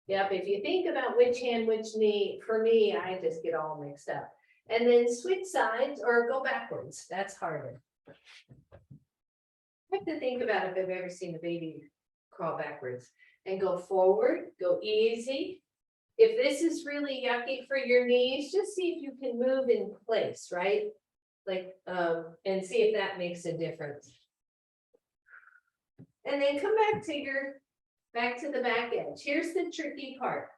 Yep, if you think about which hand, which knee, for me, I just get all mixed up. And then switch sides or go backwards. That's harder. I have to think about if I've ever seen a baby crawl backwards and go forward, go easy. If this is really yucky for your knees, just see if you can move in place, right? Like, and see if that makes a difference. And then come back to the back edge. Here's the tricky part.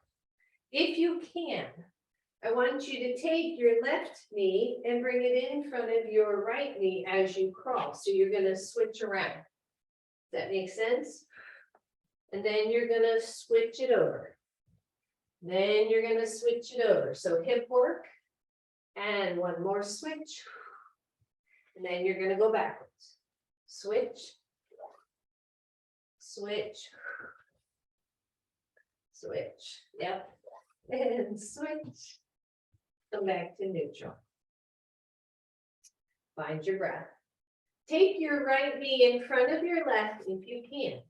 If you can, I want you to take your left knee and bring it in front of your right knee as you crawl. So you're gonna switch around. Does that make sense? And then you're gonna switch it over. Then you're gonna switch it over. So hip work and one more switch. And then you're gonna go backwards. Switch. Switch. Switch. Yep. And switch. Come back to neutral. Find your breath. Take your right knee in front of your left if you can.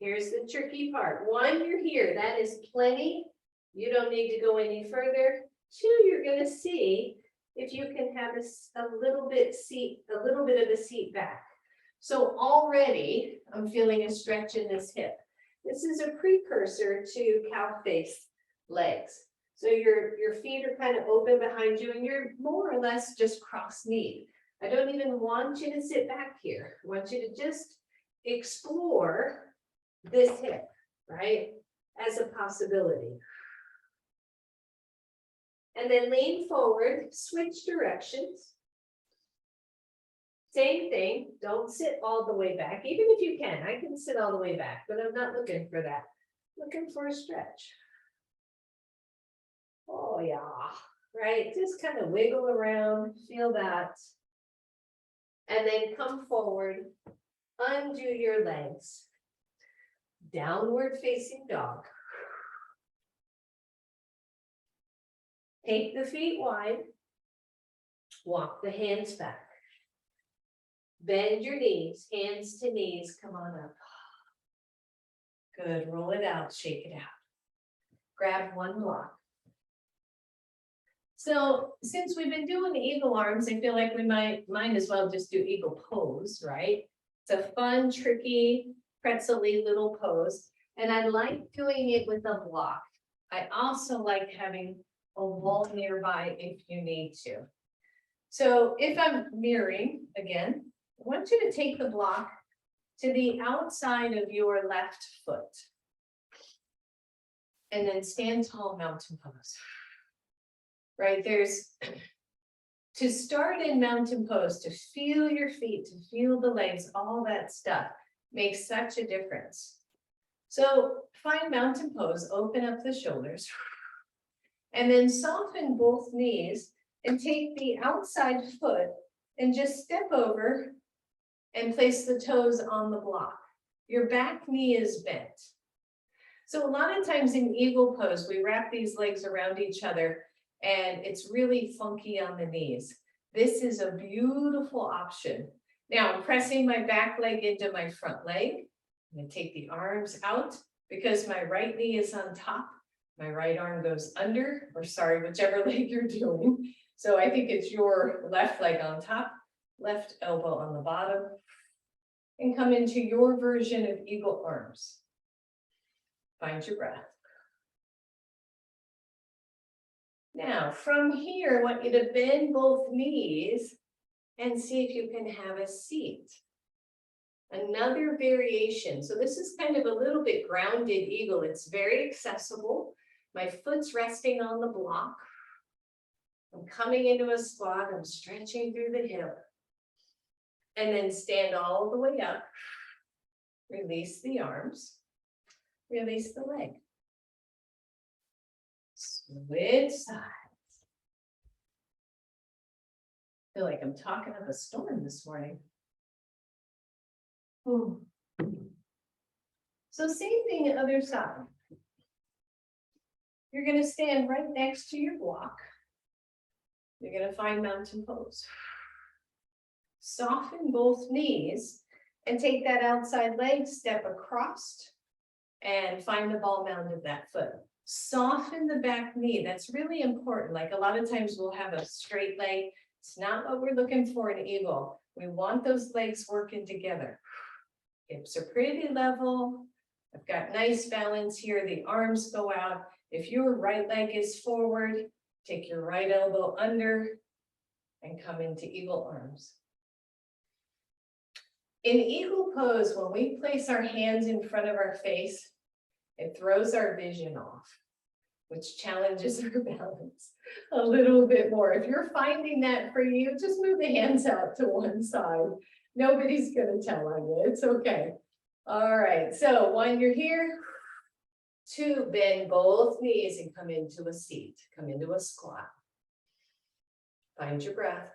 Here's the tricky part. One, you're here. That is plenty. You don't need to go any further. Two, you're going to see if you can have a little bit of a seat back. So already I'm feeling a stretch in this hip. This is a precursor to cow face legs. So your feet are kind of open behind you and you're more or less just cross-kneed. I don't even want you to sit back here. I want you to just explore this hip, right? As a possibility. And then lean forward, switch directions. Same thing, don't sit all the way back, even if you can. I can sit all the way back, but I'm not looking for that. Looking for a stretch. Oh yeah, right? Just kind of wiggle around, feel that. And then come forward, undo your legs. Downward facing dog. Take the feet wide. Walk the hands back. Bend your knees, hands to knees, come on up. Good, roll it out, shake it out. Grab one block. So since we've been doing eagle arms, I feel like we might as well just do eagle pose, right? It's a fun, tricky, pretzel-y little pose. And I like doing it with a block. I also like having a wall nearby if you need to. So if I'm mirroring again, I want you to take the block to the outside of your left foot. And then stand tall, mountain pose. Right, to start in mountain pose, to feel your feet, to feel the legs, all that stuff makes such a difference. So find mountain pose, open up the shoulders, and then soften both knees and take the outside foot and just step over and place the toes on the block. Your back knee is bent. So a lot of times in eagle pose, we wrap these legs around each other and it's really funky on the knees. This is a beautiful option. Now I'm pressing my back leg into my front leg. I'm going to take the arms out because my right knee is on top. My right arm goes under, or sorry, whichever leg you're doing. So I think it's your left leg on top, left elbow on the bottom, and come into your version of eagle arms. Find your breath. Now, from here, I want you to bend both knees and see if you can have a seat. Another variation. So this is kind of a little bit grounded eagle. It's very accessible. My foot's resting on the block. I'm coming into a squat. I'm stretching through the hip. And then stand all the way up. Release the arms. Release the leg. Switch sides. I feel like I'm talking up a storm this morning. So same thing, other side. You're going to stand right next to your block. You're gonna find mountain pose. Soften both knees and take that outside leg, step across and find the ball mound of that foot. Soften the back knee. That's really important. Like a lot of times we'll have a straight leg. It's not what we're looking for in eagle. We want those legs working together. Hips are pretty level. I've got nice balance here. The arms go out. If your right leg is forward, take your right elbow under and come into eagle arms. In eagle pose, when we place our hands in front of our face, it throws our vision off, which challenges our balance a little bit more. If you're finding that for you, just move the hands out to one side. Nobody's gonna tell on you, it's okay. All right, so one, you're here. Two, bend both knees and come into a seat, come into a squat. Find your breath.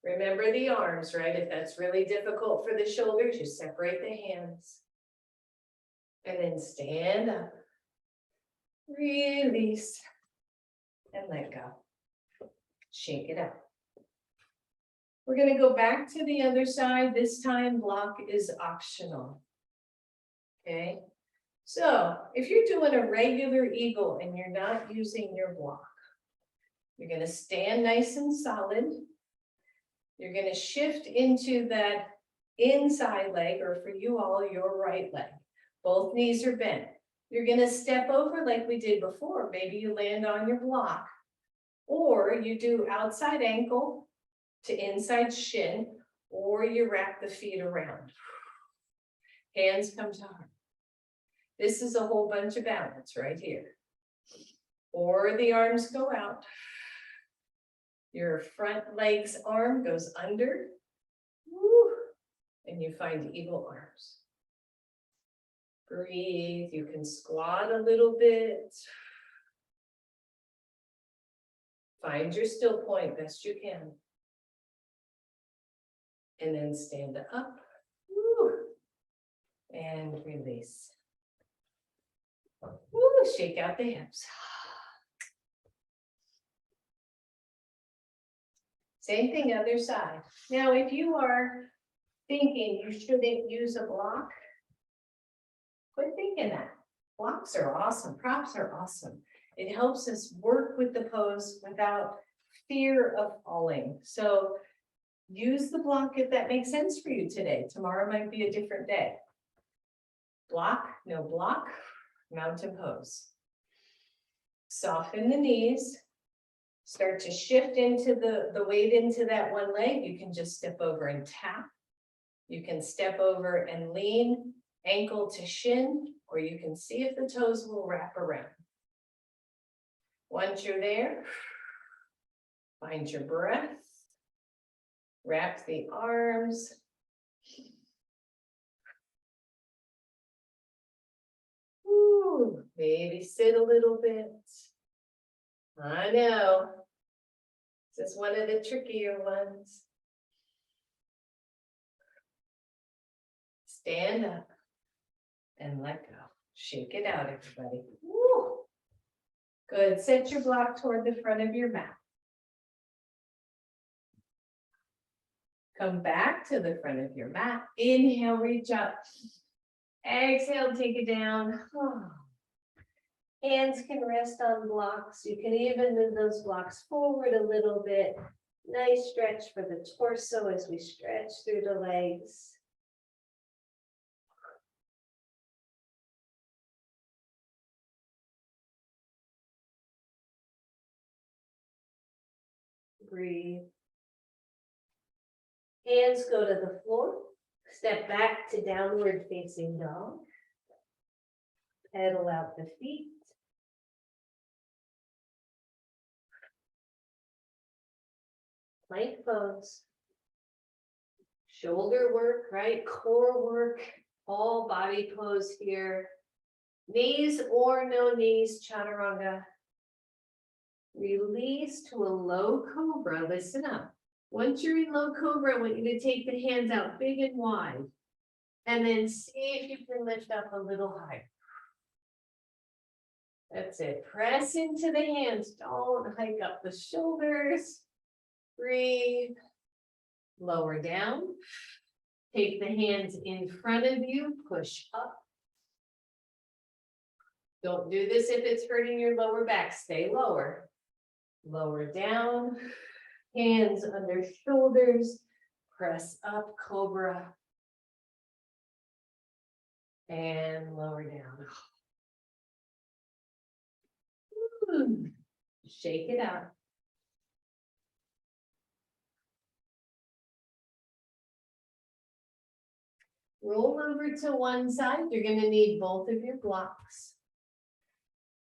Remember the arms, right? If that's really difficult for the shoulders, you separate the hands. And then stand up. Release. And let go. Shake it out. We're going to go back to the other side. This time, block is optional. Okay? So, if you're doing a regular eagle and you're not using your block, you're going to stand nice and solid. You're going to shift into that inside leg, or for you all, your right leg. Both knees are bent. You're going to step over like we did before. Maybe you land on your block, or you do outside ankle to inside shin, or you wrap the feet around. Hands come to heart. This is a whole bunch of balance right here. Or the arms go out. Your front leg's arm goes under. Woo, and you find eagle arms. Breathe. You can squat a little bit. Find your still point best you can. And then stand up. Woo, and release. Woo, shake out the hips. Same thing, other side. Now, if you are thinking you shouldn't use a block, quit thinking that. Blocks are awesome. Props are awesome. It helps us work with the pose without fear of falling. So use the block if that makes sense for you today. Tomorrow might be a different day. Block, no block, mountain pose. Soften the knees. Start to shift into the weight into that one leg. You can just step over and tap. You can step over and lean ankle to shin, or you can see if the toes will wrap around. Once you're there, find your breath. Wrap the arms. Ooh, maybe sit a little bit. I know. This is one of the trickier ones. Stand up and let go. Shake it out, everybody. Woo. Good. Set your block toward the front of your mat. Come back to the front of your mat. Inhale, reach up. Exhale, take it down. Hands can rest on blocks. You can even move those blocks forward a little bit. Nice stretch for the torso as we stretch through the legs. Breathe. Hands go to the floor. Step back to downward facing dog. Pedal out the feet. Plank pose. Shoulder work, right? Core work, all body pose here. Knees or no knees, chaturanga. Release to a low cobra. Listen up. Once you're in low cobra, I want you to take the hands out big and wide. And then see if you can lift up a little higher. That's it. Press into the hands. Don't hike up the shoulders. Breathe. Lower down. Take the hands in front of you. Push up. Don't do this if it's hurting your lower back. Stay lower. Lower down. Hands under shoulders. Press up, cobra. And lower down. Shake it out. Roll over to one side. You're going to need both of your blocks.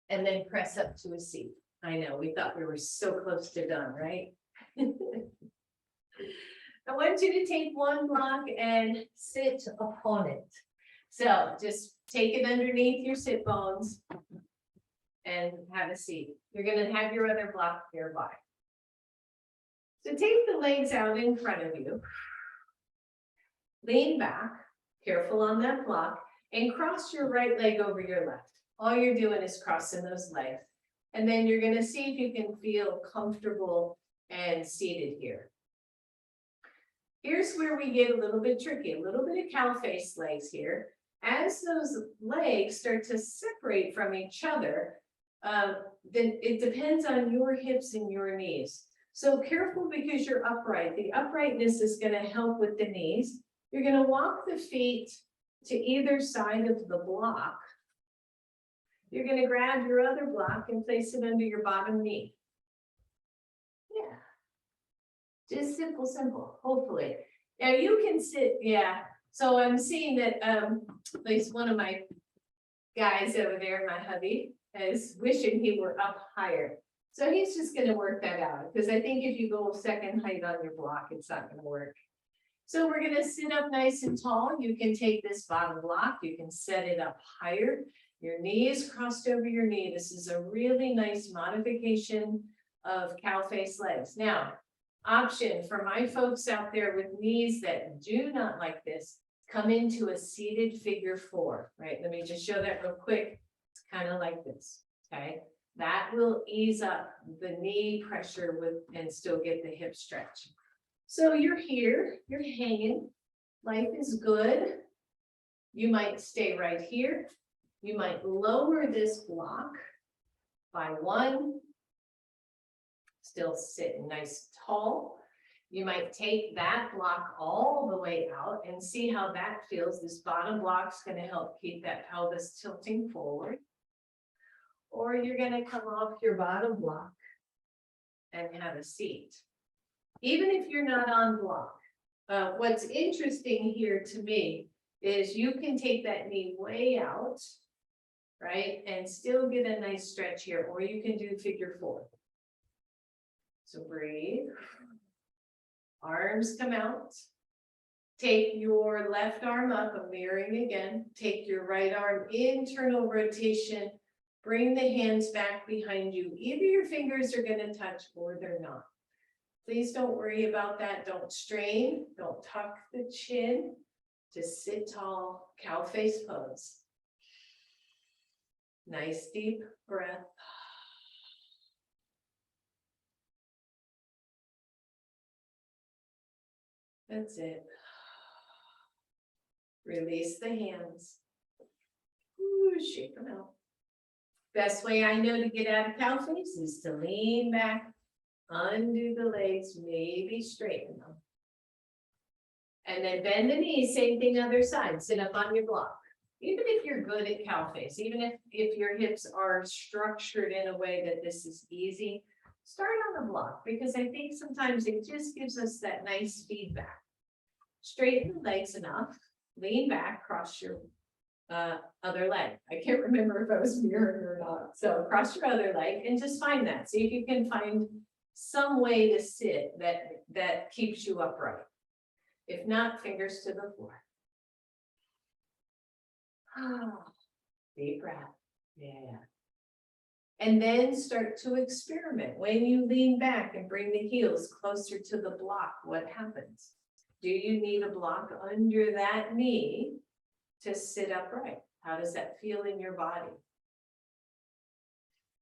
And then press up to a seat. I know, we thought we were so close to done, right? I want you to take one block and sit upon it. So just take it underneath your sit bones and have a seat. You're going to have your other block nearby. So take the legs out in front of you. Lean back, careful on that block, and cross your right leg over your left. All you're doing is crossing those legs. And then you're going to see if you can feel comfortable and seated here. Here's where we get a little bit tricky, a little bit of cow face legs here. As those legs start to separate from each other, then it depends on your hips and your knees. So careful because you're upright. The uprightness is going to help with the knees. You're going to walk the feet to either side of the block. You're going to grab your other block and place it under your bottom knee. Yeah. Just simple, simple, hopefully. Now you can sit, yeah. So I'm seeing that at least one of my guys over there, my hubby, is wishing he were up higher. So he's just going to work that out because I think if you go second height on your block, it's not going to work. So we're going to sit up nice and tall. You can take this bottom block, you can set it up higher. Your knees crossed over your knee. This is a really nice modification of cow face legs. Now, option for my folks out there with knees that do not like this, come into a seated figure 4, right? Let me just show that real quick. It's kind of like this, okay? That will ease up the knee pressure with and still get the hip stretch. So you're here, you're hanging, life is good. You might stay right here. You might lower this block by 1. Still sitting nice tall. You might take that block all the way out and see how that feels. This bottom block's going to help keep that pelvis tilting forward. Or you're going to come off your bottom block and have a seat. Even if you're not on block. What's interesting here to me is you can take that knee way out, right? And still get a nice stretch here, or you can do figure 4. So breathe. Arms come out. Take your left arm up, I'm mirroring again. Take your right arm, internal rotation. Bring the hands back behind you. Either your fingers are going to touch or they're not. Please don't worry about that. Don't strain. Don't tuck the chin. Just sit tall, cow face pose. Nice deep breath. That's it. Release the hands. Ooh, shake them out. Best way I know to get out of cow face is to lean back, undo the legs, maybe straighten them. And then bend the knees, same thing other side, sit up on your block. Even if you're good at cow face, even if your hips are structured in a way that this is easy, start on the block because I think sometimes it just gives us that nice feedback. Straighten the legs enough, lean back, cross your other leg. I can't remember if I was mirroring or not. So cross your other leg and just find that. See if you can find some way to sit that keeps you upright. If not, fingers to the floor. Deep breath. Yeah. And then start to experiment. When you lean back and bring the heels closer to the block, what happens? Do you need a block under that knee to sit upright? How does that feel in your body?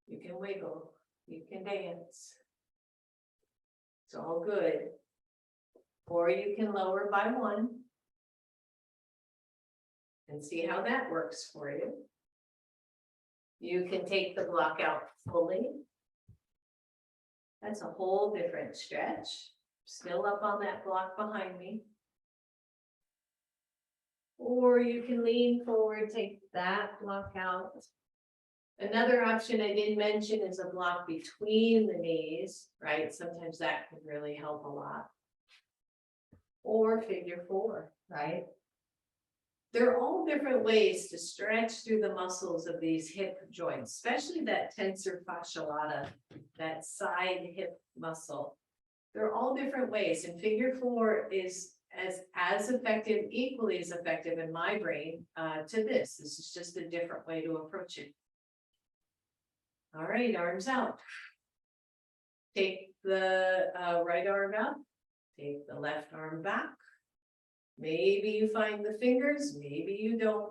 You can wiggle, you can dance. It's all good. Or you can lower by one. And see how that works for you. You can take the block out fully. That's a whole different stretch. Still up on that block behind me. Or you can lean forward, take that block out. Another option I didn't mention is a block between the knees, right? Sometimes that can really help a lot. Or figure four, right? They're all different ways to stretch through the muscles of these hip joints, especially that tensor fascia lata, that side hip muscle. They're all different ways, and figure four is as effective, equally as effective in my brain to this. This is just a different way to approach it. All right, arms out. Take the right arm out, take the left arm back. Maybe you find the fingers, maybe you don't.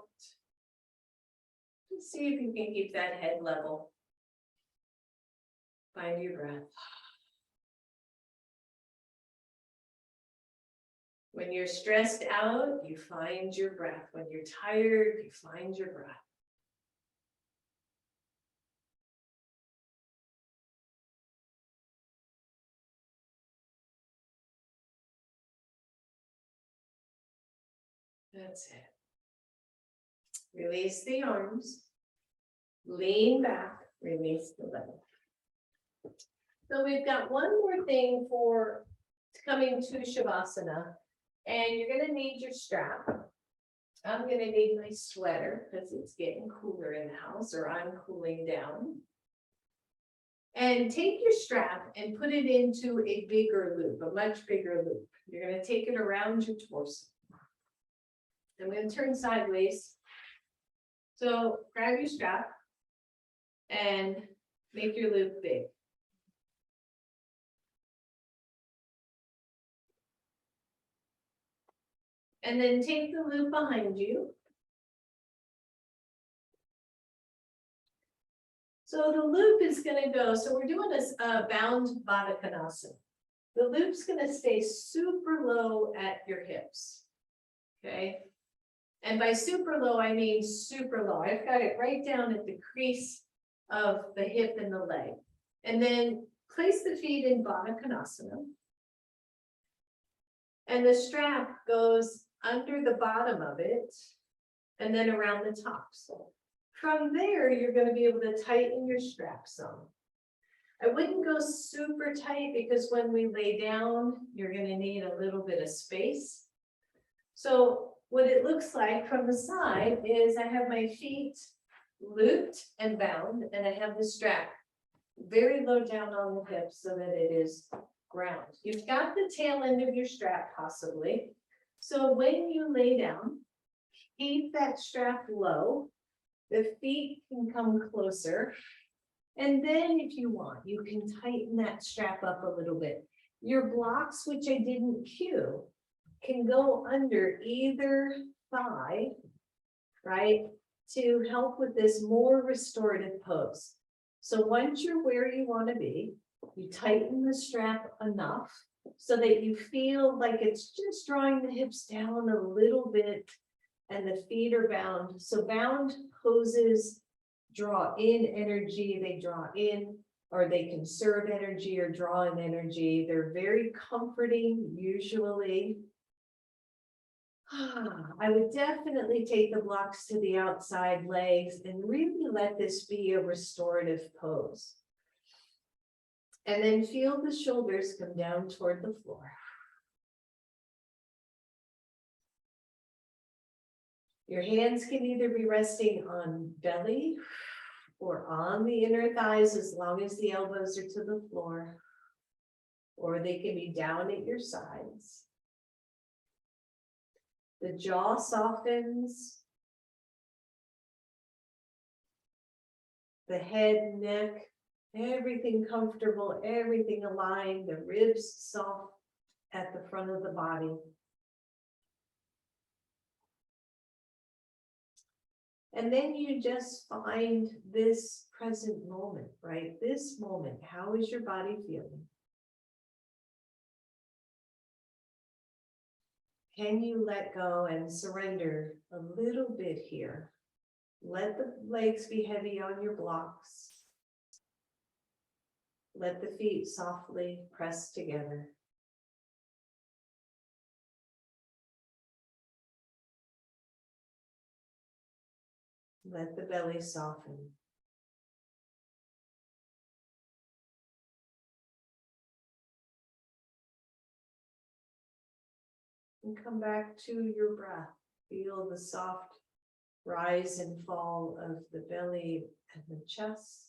Just see if you can keep that head level. Find your breath. When you're stressed out, you find your breath. When you're tired, you find your breath. That's it. Release the arms. Lean back. Release the leg. So we've got one more thing for coming to Shavasana. And you're going to need your strap. I'm going to need my sweater because it's getting cooler in the house, or I'm cooling down. And take your strap and put it into a bigger loop, a much bigger loop. You're going to take it around your torso. I'm going to turn sideways. So grab your strap and make your loop big. And then take the loop behind you. So the loop is going to go, so we're doing a bound Baddha Konasana. The loop's going to stay super low at your hips. Okay. And by super low, I mean super low. I've got it right down at the crease of the hip and the leg. And then place the feet in Baddha Konasana. And the strap goes under the bottom of it and then around the top. So from there, you're going to be able to tighten your strap some. I wouldn't go super tight because when we lay down, you're going to need a little bit of space. So what it looks like from the side is I have my feet looped and bound, and I have the strap very low down on the hips so that it is ground. You've got the tail end of your strap possibly. So when you lay down, keep that strap low. The feet can come closer. And then if you want, you can tighten that strap up a little bit. Your blocks, which I didn't cue, can go under either thigh, right, to help with this more restorative pose. So once you're where you want to be, you tighten the strap enough so that you feel like it's just drawing the hips down a little bit and the feet are bound. So bound poses draw in energy, they draw in, or they conserve energy or draw in energy. They're very comforting usually. I would definitely take the blocks to the outside legs and really let this be a restorative pose. And then feel the shoulders come down toward the floor. Your hands can either be resting on belly or on the inner thighs as long as the elbows are to the floor, or they can be down at your sides. The jaw softens. The head, neck, everything comfortable, everything aligned, the ribs soft at the front of the body. And then you just find this present moment, right? This moment, how is your body feeling? Can you let go and surrender a little bit here? Let the legs be heavy on your blocks. Let the feet softly press together. Let the belly soften. And come back to your breath. Feel the soft rise and fall of the belly and the chest.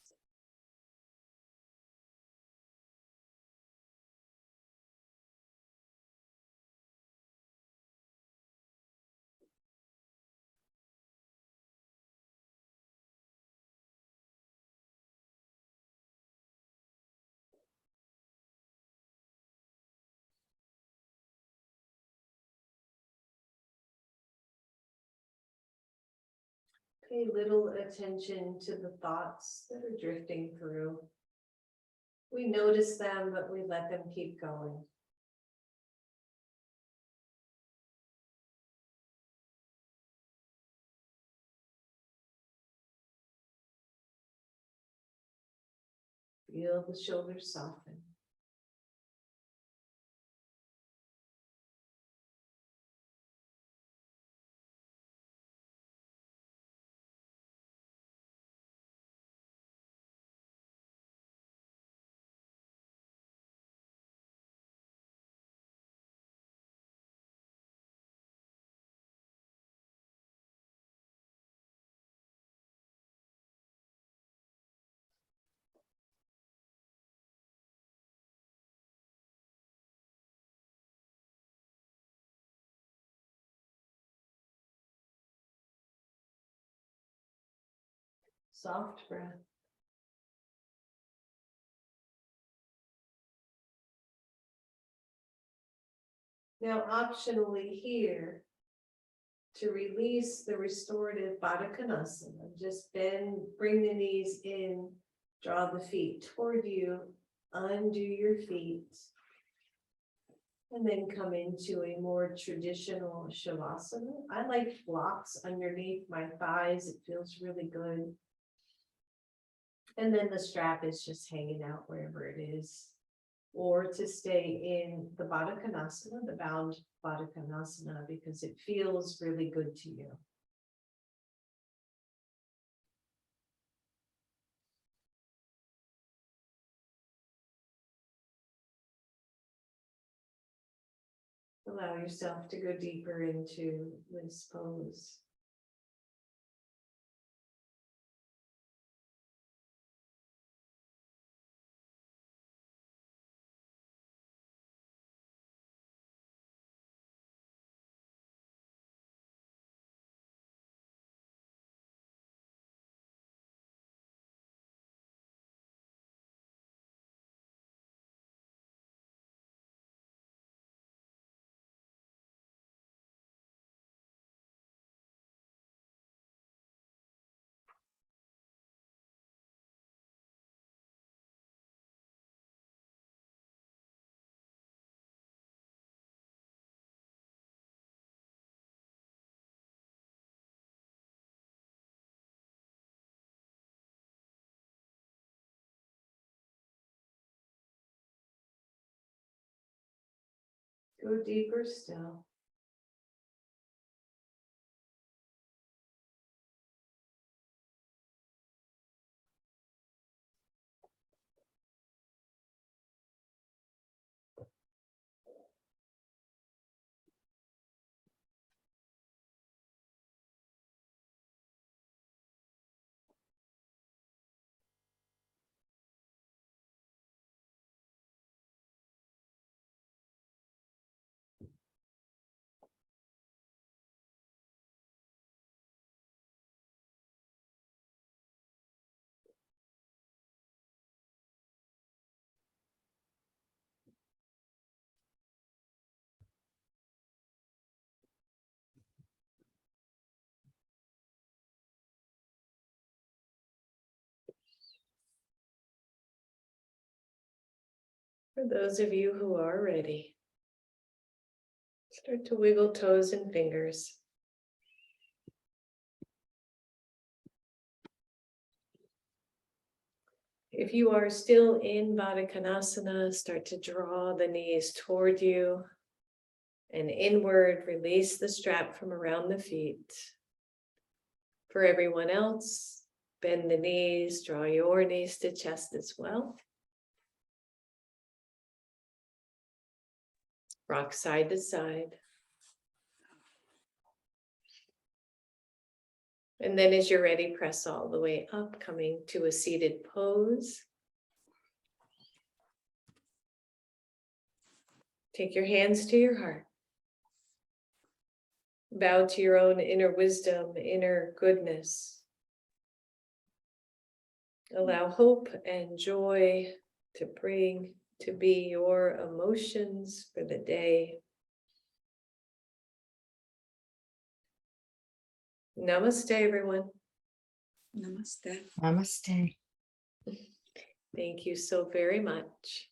Pay little attention to the thoughts that are drifting through. We notice them, but we let them keep going. Feel the shoulders soften. Soft breath. Now, optionally here, to release the restorative Baddha Konasana, just bend, bring the knees in, draw the feet toward you, undo your feet, and then come into a more traditional Shavasana. I like blocks underneath my thighs. It feels really good. And then the strap is just hanging out wherever it is. Or to stay in the Baddha Konasana, the bound Baddha Konasana, because it feels really good to you. Allow yourself to go deeper into this pose. Go deeper still. For those of you who are ready, start to wiggle toes and fingers. If you are still in Baddha Konasana, start to draw the knees toward you and inward, release the strap from around the feet. For everyone else, bend the knees, draw your knees to chest as well. Rock side to side. And then as you're ready, press all the way up, coming to a seated pose. Take your hands to your heart. Bow to your own inner wisdom, inner goodness. Allow hope and joy to be your emotions for the day. Namaste, everyone. Namaste. Namaste. Thank you so very much.